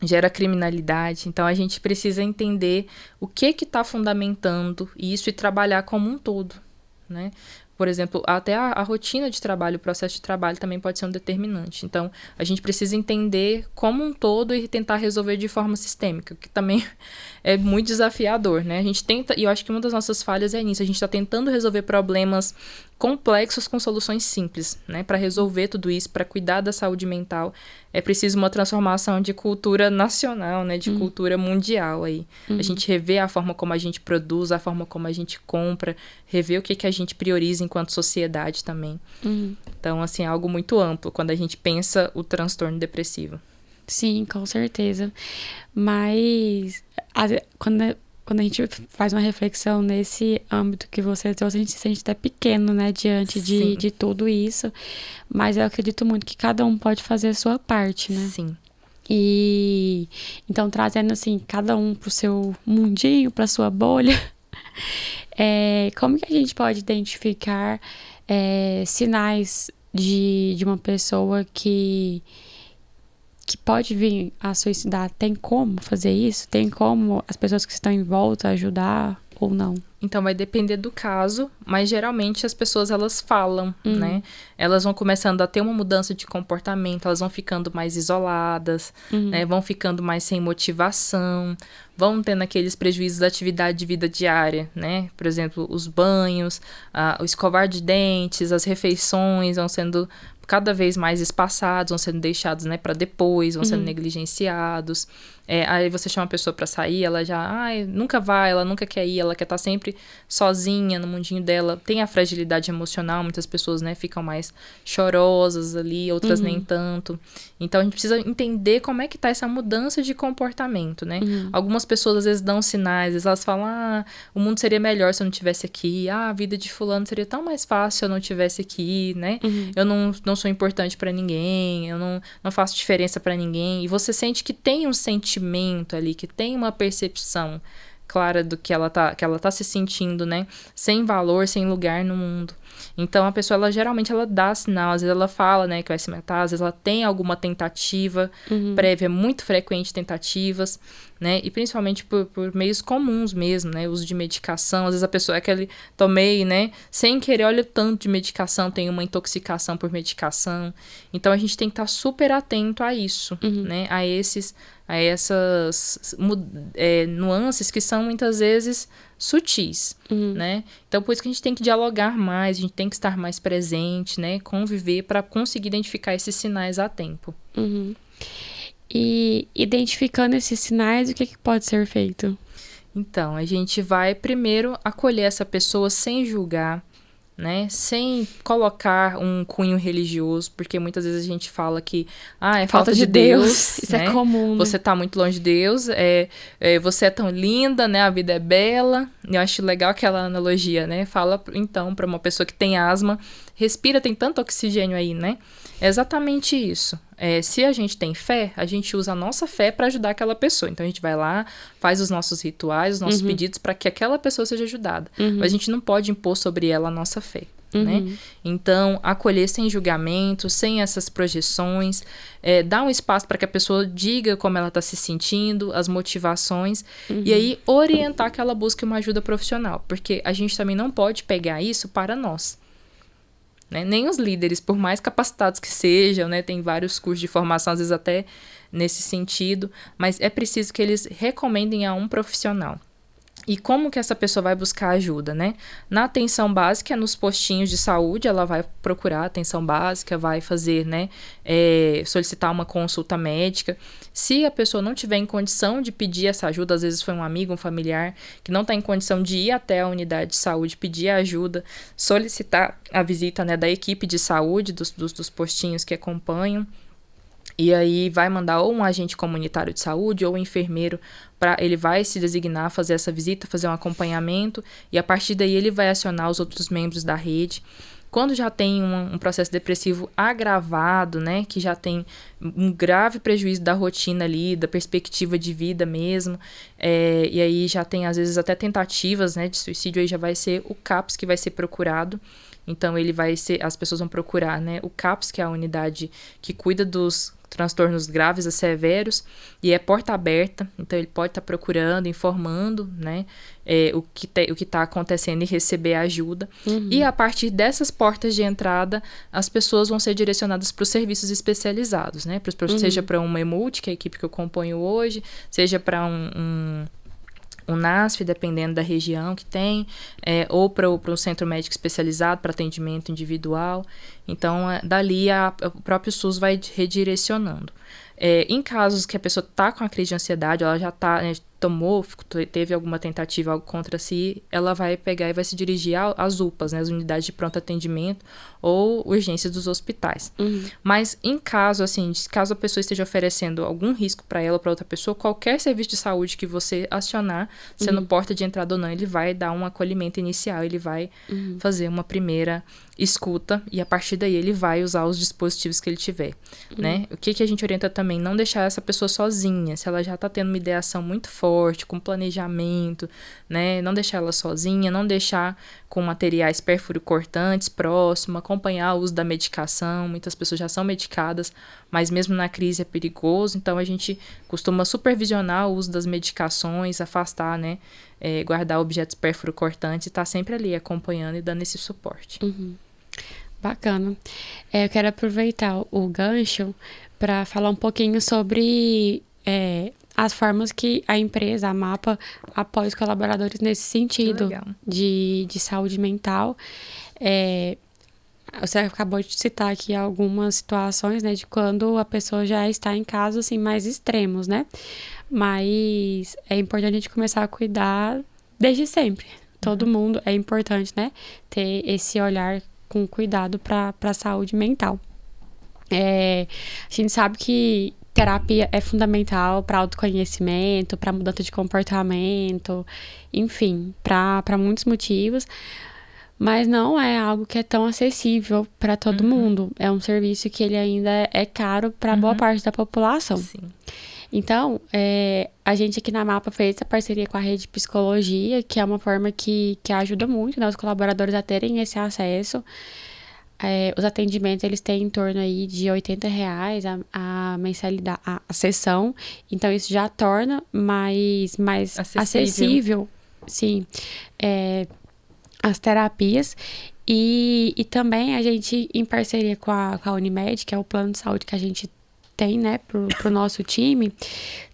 S2: Gera criminalidade. Então, a gente precisa entender o que está fundamentando isso e trabalhar como um todo, né? por exemplo, até a rotina de trabalho, o processo de trabalho também pode ser um determinante. Então, a gente precisa entender como um todo e tentar resolver de forma sistêmica, que também é muito desafiador, né? A gente tenta, e eu acho que uma das nossas falhas é nisso, a gente está tentando resolver problemas complexos com soluções simples, né? Para resolver tudo isso, para cuidar da saúde mental, é preciso uma transformação de cultura nacional, né? De cultura mundial aí. A gente rever a forma como a gente produz, a forma como a gente compra, rever o que a gente prioriza enquanto sociedade também. Então, assim, é algo muito amplo quando a gente pensa o transtorno depressivo.
S1: Sim, com certeza. Mas quando a gente faz uma reflexão nesse âmbito que você trouxe, a gente se sente até pequeno, né, diante de tudo isso. Mas eu acredito muito que cada um pode fazer a sua parte, né?
S2: Sim.
S1: E então, trazendo assim, cada um pro seu mundinho, pra sua bolha, como que a gente pode identificar sinais de uma pessoa que pode vir a suicidar? Tem como fazer isso? Tem como as pessoas que estão em volta ajudar ou não?
S2: Então, vai depender do caso, mas geralmente as pessoas, elas falam, né? Elas vão começando a ter uma mudança de comportamento, elas vão ficando mais isoladas, né? Vão ficando mais sem motivação, vão tendo aqueles prejuízos da atividade de vida diária, né? Por exemplo, os banhos, o escovar de dentes, as refeições vão sendo cada vez mais espaçados, vão sendo deixados, né, para depois, vão sendo negligenciados. Aí você chama a pessoa para sair, ela já nunca vai, ela nunca quer ir, ela quer estar sempre sozinha no mundinho dela. Tem a fragilidade emocional, muitas pessoas, né, ficam mais chorosas ali, outras nem tanto. Então a gente precisa entender como é que tá essa mudança de comportamento, né? Algumas pessoas às vezes dão sinais, às vezes elas falam, o mundo seria melhor se eu não estivesse aqui, a vida de fulano seria tão mais fácil se eu não estivesse aqui, né? Eu não sou importante para ninguém, eu não faço diferença para ninguém. E você sente que tem um sentimento ali, que tem uma percepção clara do que ela tá se sentindo, né? Sem valor, sem lugar no mundo. Então, a pessoa, ela geralmente, ela dá sinal. Às vezes ela fala, né, que vai se matar. Às vezes ela tem alguma tentativa prévia. É muito frequente tentativas, né? E principalmente por meios comuns mesmo, né? Uso de medicação. Às vezes a pessoa tomei, né? Sem querer, olha o tanto de medicação. Tem uma intoxicação por medicação. Então, a gente tem que estar super atento a isso, né? A essas nuances que são muitas vezes sutis, né? Então, por isso que a gente tem que dialogar mais, a gente tem que estar mais presente, né? Conviver para conseguir identificar esses sinais a tempo.
S1: E identificando esses sinais, o que pode ser feito?
S2: Então, a gente vai primeiro acolher essa pessoa sem julgar, né? Sem colocar um cunho religioso, porque muitas vezes a gente fala que é falta de Deus.
S1: Isso,
S2: né?
S1: É comum. Né?
S2: Você tá muito longe de Deus, você é tão linda, né? A vida é bela. Eu acho legal aquela analogia, né? Fala, então, para uma pessoa que tem asma, respira, tem tanto oxigênio aí, né? É exatamente isso. Se a gente tem fé, a gente usa a nossa fé para ajudar aquela pessoa. Então, a gente vai lá, faz os nossos rituais, os nossos pedidos para que aquela pessoa seja ajudada. Mas a gente não pode impor sobre ela a nossa fé. Né? Então, acolher sem julgamento, sem essas projeções, dar um espaço para que a pessoa diga como ela está se sentindo, as motivações, e aí orientar que ela busque uma ajuda profissional, porque a gente também não pode pegar isso para nós. Né? Nem os líderes, por mais capacitados que sejam, né? Tem vários cursos de formação, às vezes até nesse sentido, mas é preciso que eles recomendem a um profissional. E como que essa pessoa vai buscar ajuda, né? Na atenção básica, nos postinhos de saúde, ela vai procurar atenção básica, vai fazer, né? Solicitar uma consulta médica. Se a pessoa não tiver em condição de pedir essa ajuda, às vezes foi um amigo, um familiar, que não está em condição de ir até a unidade de saúde, pedir ajuda, solicitar a visita, né, da equipe de saúde, dos postinhos que acompanham. E aí vai mandar ou um agente comunitário de saúde ou um enfermeiro, ele vai se designar, fazer essa visita, fazer um acompanhamento, e a partir daí ele vai acionar os outros membros da rede. Quando já tem um processo depressivo agravado, né, que já tem um grave prejuízo da rotina ali, da perspectiva de vida mesmo, e aí já tem às vezes até tentativas, né, de suicídio, aí já vai ser o CAPS que vai ser procurado. Então, as pessoas vão procurar, né, o CAPS, que é a unidade que cuida dos transtornos graves a severos, e é porta aberta, então ele pode estar procurando, informando, né, o que está acontecendo e receber ajuda. E a partir dessas portas de entrada, as pessoas vão ser direcionadas para os serviços especializados, né, seja para uma EMULT, que é a equipe que eu componho hoje, seja para um NASF, dependendo da região que tem, ou para um centro médico especializado para atendimento individual. Então, dali o próprio SUS vai redirecionando. Em casos que a pessoa está com a crise de ansiedade, ela já está, teve alguma tentativa, algo contra si, ela vai pegar e vai se dirigir às UPAs, né, as unidades de pronto atendimento ou urgências dos hospitais. Mas em caso, assim, caso a pessoa esteja oferecendo algum risco para ela ou para outra pessoa, qualquer serviço de saúde que você acionar, sendo porta de entrada ou não, ele vai dar um acolhimento inicial, ele vai fazer uma primeira escuta e a partir daí ele vai usar os dispositivos que ele tiver, né? O que a gente orienta também? Não deixar essa pessoa sozinha, se ela já está tendo uma ideação muito forte, com planejamento, né? Não deixar ela sozinha, não deixar com materiais perfuro-cortantes próximo, acompanhar o uso da medicação. Muitas pessoas já são medicadas, mas mesmo na crise é perigoso, então a gente costuma supervisionar o uso das medicações, afastar, né? Guardar objetos perfuro-cortantes e estar sempre ali acompanhando e dando esse suporte.
S1: Bacana. Eu quero aproveitar o gancho para falar um pouquinho sobre as formas que a empresa, a MAPA, apoia os colaboradores nesse sentido de saúde mental. Você acabou de citar aqui algumas situações, né, de quando a pessoa já está em casos assim, mais extremos, né? Mas é importante a gente começar a cuidar desde sempre. Todo mundo é importante, né? Ter esse olhar com cuidado para a saúde mental. A gente sabe que terapia é fundamental para autoconhecimento, para mudança de comportamento, enfim, para muitos motivos, mas não é algo que é tão acessível para todo mundo. É um serviço que ele ainda é caro para boa parte da população.
S2: Sim.
S1: Então, a gente aqui na MAPA fez essa parceria com a Rede Psicologia, que é uma forma que ajuda muito, né, os colaboradores a terem esse acesso. Os atendimentos, eles têm em torno aí de R$80 a mensalidade, a sessão. Então, isso já torna mais acessível, sim, as terapias. E também a gente, em parceria com a Unimed, que é o plano de saúde que a gente tem, né, pro nosso time,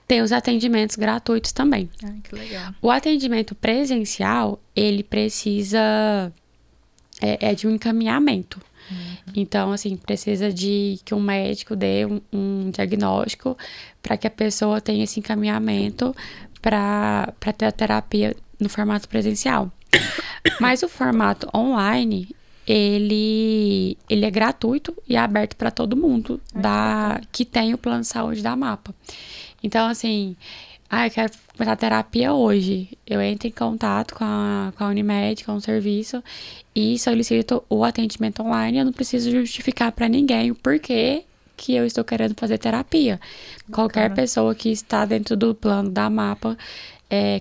S1: tem os atendimentos gratuitos também.
S2: Que legal.
S1: O atendimento presencial, ele precisa de um encaminhamento. Então, assim, precisa de que um médico dê um diagnóstico para que a pessoa tenha esse encaminhamento para ter a terapia no formato presencial. Mas o formato online, ele é gratuito e é aberto para todo mundo que tem o plano de saúde da MAPA. Então, assim, eu quero começar a terapia hoje. Eu entro em contato com a Unimed, com o serviço, e solicito o atendimento online. Eu não preciso justificar para ninguém o porquê que eu estou querendo fazer terapia. Qualquer pessoa que está dentro do plano da MAPA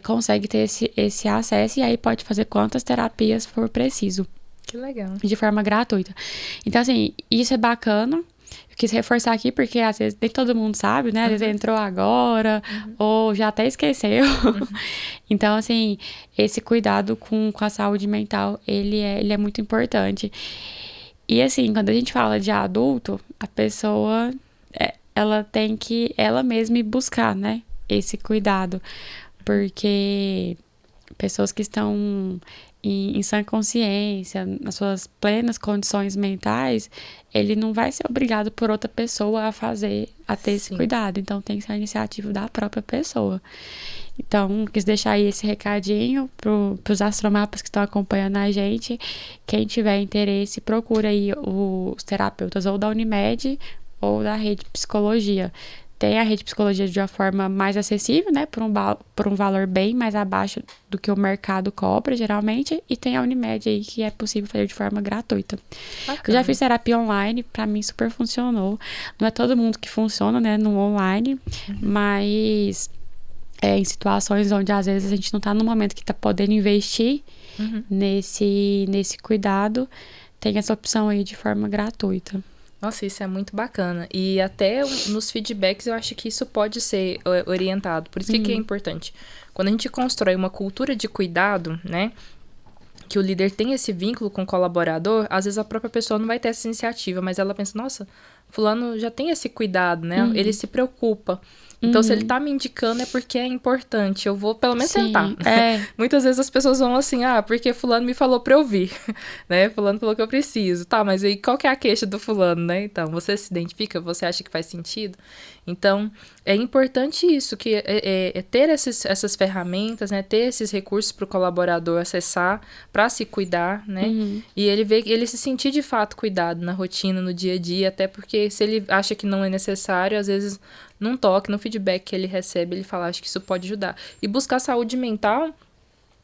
S1: consegue ter esse acesso, e aí pode fazer quantas terapias for preciso.
S2: Que legal.
S1: De forma gratuita. Então, assim, isso é bacana. Eu quis reforçar aqui porque às vezes nem todo mundo sabe, né? Às vezes entrou agora ou já até esqueceu. Então, assim, esse cuidado com a saúde mental, ele é muito importante. E, assim, quando a gente fala de adulto, a pessoa, ela tem que, ela mesma ir buscar, né? Esse cuidado. Porque pessoas que estão em sã consciência, nas suas plenas condições mentais, ele não vai ser obrigado por outra pessoa a ter esse cuidado. Então, tem que ser a iniciativa da própria pessoa. Então, quis deixar aí esse recadinho pros astromapas que estão acompanhando a gente. Quem tiver interesse, procura aí os terapeutas ou da Unimed ou da Rede Psicologia. Tem a Rede Psicologia de uma forma mais acessível, né? Por um valor bem mais abaixo do que o mercado cobra, geralmente. E tem a Unimed aí, que é possível fazer de forma gratuita. Bacana. Eu já fiz terapia online, pra mim super funcionou. Não é todo mundo que funciona, né? No online, mas em situações onde às vezes a gente não tá no momento que tá podendo investir nesse cuidado, tem essa opção aí de forma gratuita.
S2: Nossa, isso é muito bacana. E até nos feedbacks eu acho que isso pode ser orientado. Por isso que é importante. Quando a gente constrói uma cultura de cuidado, né? Que o líder tem esse vínculo com o colaborador, às vezes a própria pessoa não vai ter essa iniciativa, mas ela pensa, nossa, fulano já tem esse cuidado, né? Ele se preocupa. Então, se ele tá me indicando é porque é importante. Eu vou pelo menos tentar. Muitas vezes as pessoas vão assim, porque fulano me falou pra eu vir, né? Fulano falou que eu preciso. Tá, mas aí qual que é a queixa do fulano, né? Então, você se identifica? Você acha que faz sentido? Então, é importante isso, que ter essas ferramentas, né? Ter esses recursos pro colaborador acessar pra se cuidar, né? E ele se sentir de fato cuidado na rotina, no dia a dia, até porque se ele acha que não é necessário, às vezes num toque, no feedback que ele recebe, ele fala, acho que isso pode ajudar. E buscar saúde mental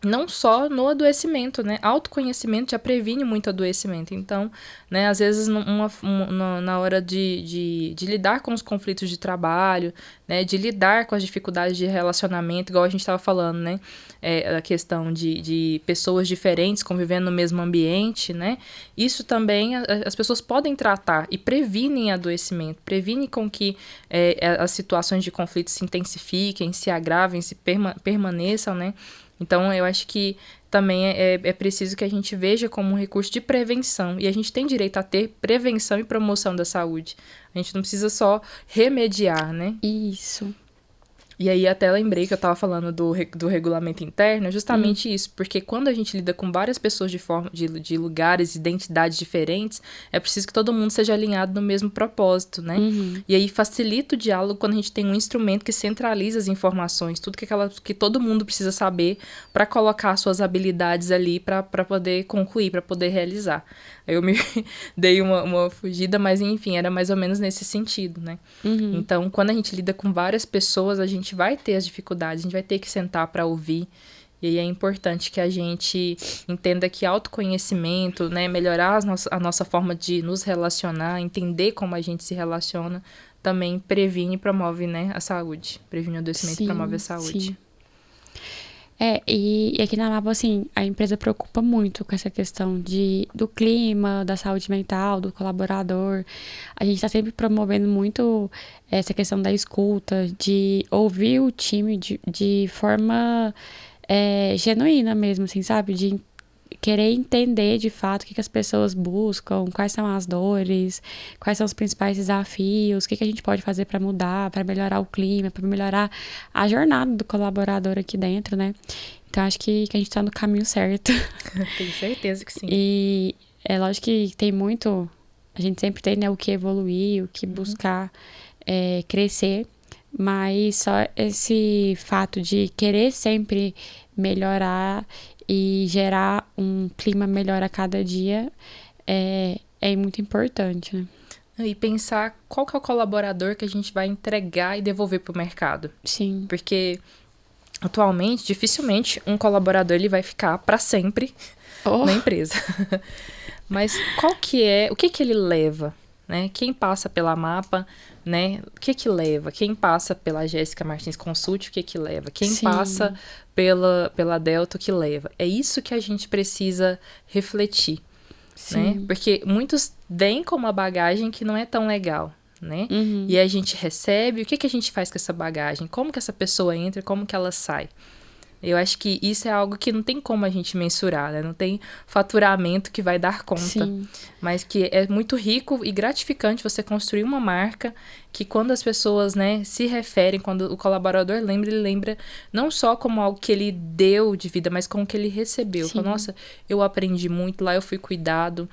S2: não só no adoecimento, né? Autoconhecimento já previne muito adoecimento. Então, né, às vezes na hora de lidar com os conflitos de trabalho, né, de lidar com as dificuldades de relacionamento, igual a gente estava falando, né? A questão de pessoas diferentes convivendo no mesmo ambiente, né? Isso também as pessoas podem tratar e previnem adoecimento, previnem com que as situações de conflito se intensifiquem, se agravem, se permaneçam, né? Então, eu acho que também é preciso que a gente veja como um recurso de prevenção. E a gente tem direito a ter prevenção e promoção da saúde. A gente não precisa só remediar, né?
S1: Isso.
S2: E aí até lembrei que eu estava falando do regulamento interno, justamente isso, porque quando a gente lida com várias pessoas de lugares, identidades diferentes, é preciso que todo mundo seja alinhado no mesmo propósito, né? E aí facilita o diálogo quando a gente tem um instrumento que centraliza as informações, tudo que todo mundo precisa saber para colocar suas habilidades ali para poder concluir, para poder realizar. Eu me dei uma fugida, mas enfim, era mais ou menos nesse sentido, né? Então, quando a gente lida com várias pessoas, a gente vai ter as dificuldades, a gente vai ter que sentar para ouvir. E aí é importante que a gente entenda que autoconhecimento, né, melhorar a nossa forma de nos relacionar, entender como a gente se relaciona, também previne e promove, né, a saúde. Previne o adoecimento e promove a saúde.
S1: Sim. E aqui na Mapa, assim, a empresa preocupa muito com essa questão do clima, da saúde mental, do colaborador. A gente está sempre promovendo muito essa questão da escuta, de ouvir o time de forma genuína mesmo, assim, sabe? De querer entender de fato o que as pessoas buscam, quais são as dores, quais são os principais desafios, o que a gente pode fazer para mudar, para melhorar o clima, para melhorar a jornada do colaborador aqui dentro, né? Então, acho que a gente tá no caminho certo.
S2: Tenho certeza que sim.
S1: E é lógico que tem muito... A gente sempre tem, né, o que evoluir, o que buscar crescer, mas só esse fato de querer sempre melhorar e gerar um clima melhor a cada dia é muito importante, né?
S2: E pensar qual que é o colaborador que a gente vai entregar e devolver para o mercado.
S1: Sim.
S2: Porque, atualmente, dificilmente um colaborador ele vai ficar para sempre na empresa. Mas o que ele leva? Né? Quem passa pela Mapa, né? O que leva? Quem passa pela Jéssica Martins Consult, o que leva? Quem passa pela Delta, o que leva? É isso que a gente precisa refletir, né? Porque muitos vêm com uma bagagem que não é tão legal, né? E a gente recebe, o que a gente faz com essa bagagem? Como que essa pessoa entra, como que ela sai? Eu acho que isso é algo que não tem como a gente mensurar, né? Não tem faturamento que vai dar conta.
S1: Sim.
S2: Mas que é muito rico e gratificante você construir uma marca que quando as pessoas, né, se referem, quando o colaborador lembra, ele lembra não só como algo que ele deu de vida, mas como que ele recebeu. Fala, nossa, eu aprendi muito, lá eu fui cuidado.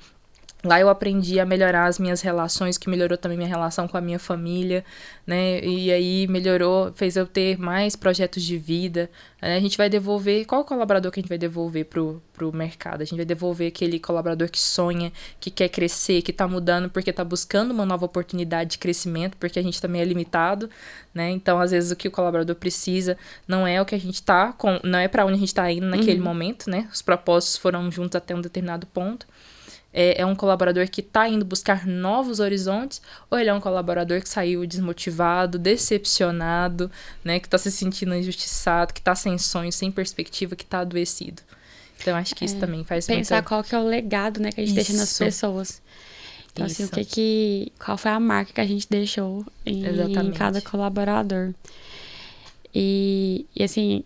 S2: Lá eu aprendi a melhorar as minhas relações, que melhorou também minha relação com a minha família, né? E aí melhorou, fez eu ter mais projetos de vida. A gente vai devolver... Qual colaborador que a gente vai devolver pro mercado? A gente vai devolver aquele colaborador que sonha, que quer crescer, que tá mudando porque tá buscando uma nova oportunidade de crescimento, porque a gente também é limitado, né? Então, às vezes, o que o colaborador precisa não é o que a gente tá... não é para onde a gente tá indo naquele momento, né? Os propósitos foram juntos até um determinado ponto. É um colaborador que está indo buscar novos horizontes, ou ele é um colaborador que saiu desmotivado, decepcionado, né, que está se sentindo injustiçado, que está sem sonho, sem perspectiva, que está adoecido. Então, acho que isso também faz
S1: pensar qual que é o legado, né, que a gente deixa nas pessoas. Então, assim,
S2: Isso.
S1: qual foi a marca que a gente deixou em
S2: Exatamente.
S1: cada colaborador. E assim,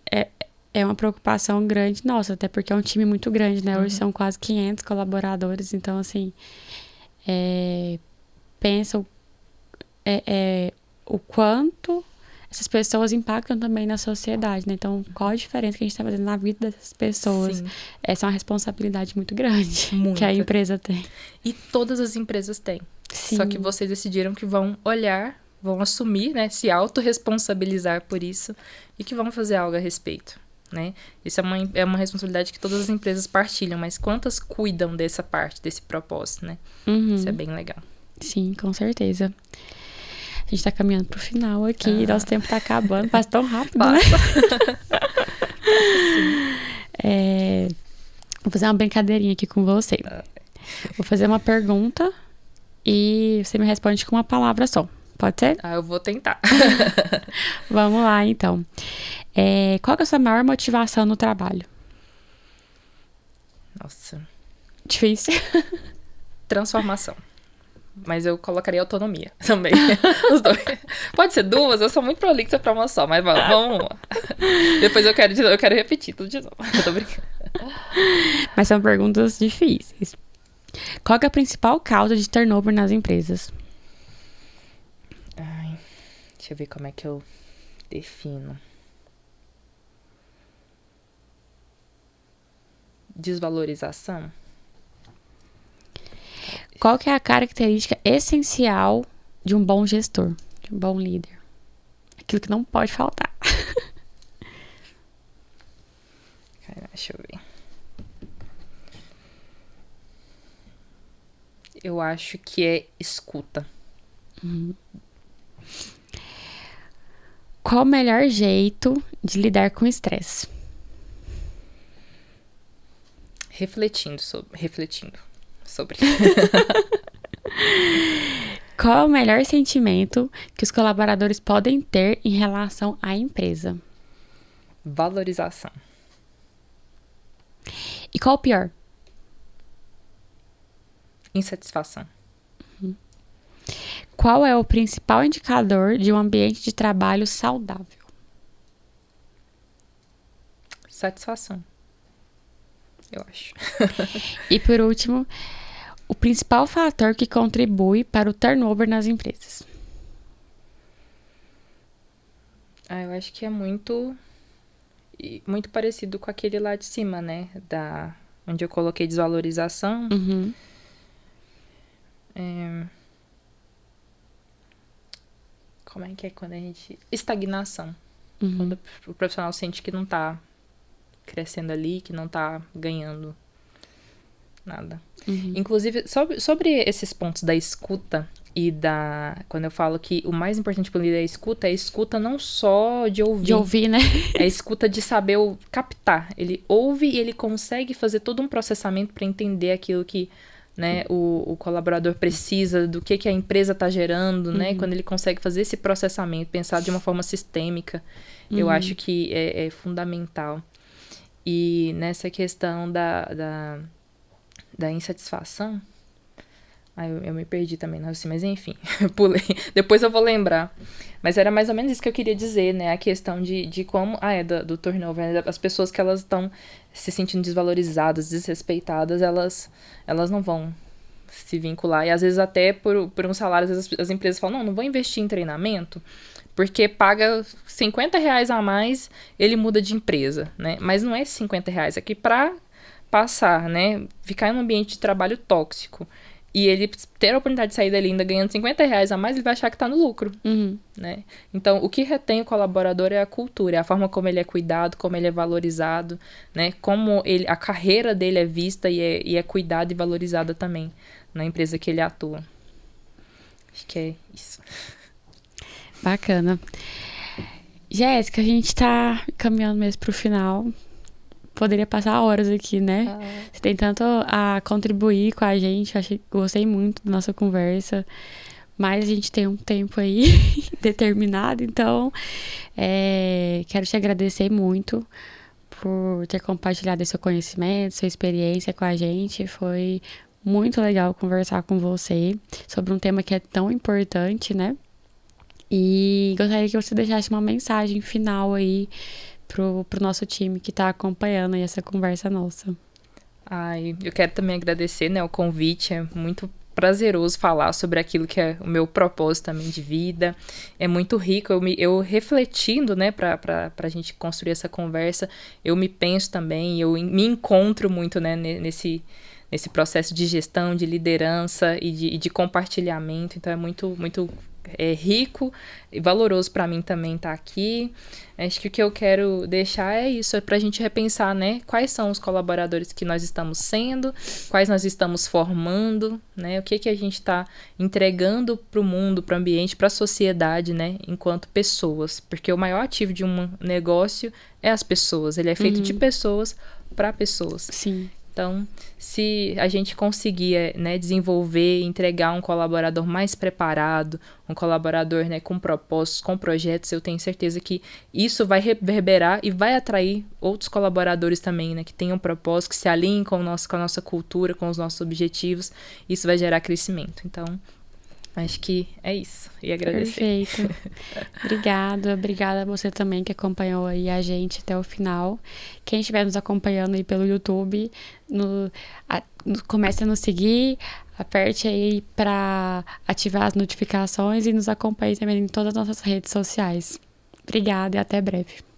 S1: é uma preocupação grande nossa, até porque é um time muito grande, né? Hoje são quase 500 colaboradores, então, assim, pensa o quanto essas pessoas impactam também na sociedade, né? Então, qual a diferença que a gente está fazendo na vida dessas pessoas?
S2: Sim.
S1: Essa é uma responsabilidade muito grande
S2: Muita.
S1: que a empresa tem.
S2: E todas as empresas têm.
S1: Sim.
S2: Só que vocês decidiram que vão olhar, vão assumir, né? Se autorresponsabilizar por isso e que vão fazer algo a respeito, né? Isso é uma responsabilidade que todas as empresas partilham, mas quantas cuidam dessa parte, desse propósito, né? Isso é bem legal.
S1: Sim, com certeza. A gente tá caminhando pro final aqui, nosso tempo tá acabando, passa tão rápido, né? Vou fazer uma brincadeirinha aqui com você. Vou fazer uma pergunta e você me responde com uma palavra só. Pode ser?
S2: Eu vou tentar.
S1: Vamos lá, então. Qual que é a sua maior motivação no trabalho?
S2: Nossa.
S1: Difícil.
S2: Transformação. Mas eu colocaria autonomia também. Os dois. Pode ser duas, eu sou muito prolixa pra uma só, mas vamos lá. Depois eu quero repetir tudo de novo. Eu tô brincando.
S1: Mas são perguntas difíceis. Qual que é a principal causa de turnover nas empresas?
S2: Deixa eu ver como é que eu defino. Desvalorização?
S1: Qual que é a característica essencial de um bom gestor, de um bom líder? Aquilo que não pode faltar.
S2: Deixa eu ver. Eu acho que é escuta.
S1: Qual o melhor jeito de lidar com estresse?
S2: Refletindo sobre.
S1: Qual é o melhor sentimento que os colaboradores podem ter em relação à empresa?
S2: Valorização.
S1: E qual o pior?
S2: Insatisfação.
S1: Qual é o principal indicador de um ambiente de trabalho saudável?
S2: Satisfação. Eu acho.
S1: E por último, o principal fator que contribui para o turnover nas empresas.
S2: Eu acho que é muito parecido com aquele lá de cima, né? Onde eu coloquei desvalorização. Como é que é quando a gente... Estagnação. Quando o profissional sente que não tá crescendo ali, que não tá ganhando nada. Inclusive, sobre esses pontos da escuta e quando eu falo que o mais importante para o líder é a escuta não só de ouvir.
S1: De ouvir, né?
S2: É a escuta de saber captar. Ele ouve e ele consegue fazer todo um processamento para entender aquilo que, né, o colaborador precisa, do que a empresa está gerando, né? Quando ele consegue fazer esse processamento, pensar de uma forma sistêmica, eu acho que é fundamental. E nessa questão da insatisfação, eu me perdi também, não assim, mas enfim, pulei. Depois eu vou lembrar. Mas era mais ou menos isso que eu queria dizer, né? A questão de como... do turnover, né? As pessoas que elas estão se sentindo desvalorizadas, desrespeitadas, elas não vão se vincular. E às vezes até por um salário, às vezes as empresas falam, não vou investir em treinamento, porque paga R$50 a mais, ele muda de empresa, né? Mas não é R$50, é que pra passar, né? Ficar em um ambiente de trabalho tóxico e ele ter a oportunidade de sair dali ainda ganhando R$50 a mais, ele vai achar que tá no lucro, né? Então, o que retém o colaborador é a cultura, é a forma como ele é cuidado, como ele é valorizado, né? Como a carreira dele é vista e é cuidada e valorizada também na empresa que ele atua. Acho que é isso.
S1: Bacana. Jéssica, a gente tá caminhando mesmo pro final. Poderia passar horas aqui, né? Você tem tanto a contribuir com a gente. Gostei muito da nossa conversa. Mas a gente tem um tempo aí determinado. Então, quero te agradecer muito por ter compartilhado esse seu conhecimento, sua experiência com a gente. Foi muito legal conversar com você sobre um tema que é tão importante, né? E gostaria que você deixasse uma mensagem final aí pro nosso time que tá acompanhando aí essa conversa nossa.
S2: Ai, eu quero também agradecer, né, o convite. É muito prazeroso falar sobre aquilo que é o meu propósito também de vida. É muito rico. Eu refletindo, né, pra gente construir essa conversa, eu me penso também, eu me encontro muito, né, nesse processo de gestão, de liderança e de compartilhamento. Então é muito, muito rico e valoroso para mim também estar aqui. Acho que o que eu quero deixar é isso, é para a gente repensar, né? Quais são os colaboradores que nós estamos sendo, quais nós estamos formando, né? O que a gente está entregando para o mundo, para o ambiente, para a sociedade, né? Enquanto pessoas. Porque o maior ativo de um negócio é as pessoas. Ele é feito de pessoas para pessoas.
S1: Sim.
S2: Então, se a gente conseguir, né, desenvolver, entregar um colaborador mais preparado, um colaborador, né, com propósitos, com projetos, eu tenho certeza que isso vai reverberar e vai atrair outros colaboradores também, né, que tenham propósito, que se alinhem com a nossa cultura, com os nossos objetivos. Isso vai gerar crescimento. Então, acho que é isso. E agradecer.
S1: Perfeito. Obrigada a você também que acompanhou aí a gente até o final. Quem estiver nos acompanhando aí pelo YouTube, comece a nos seguir, aperte aí para ativar as notificações e nos acompanhe também em todas as nossas redes sociais. Obrigada e até breve.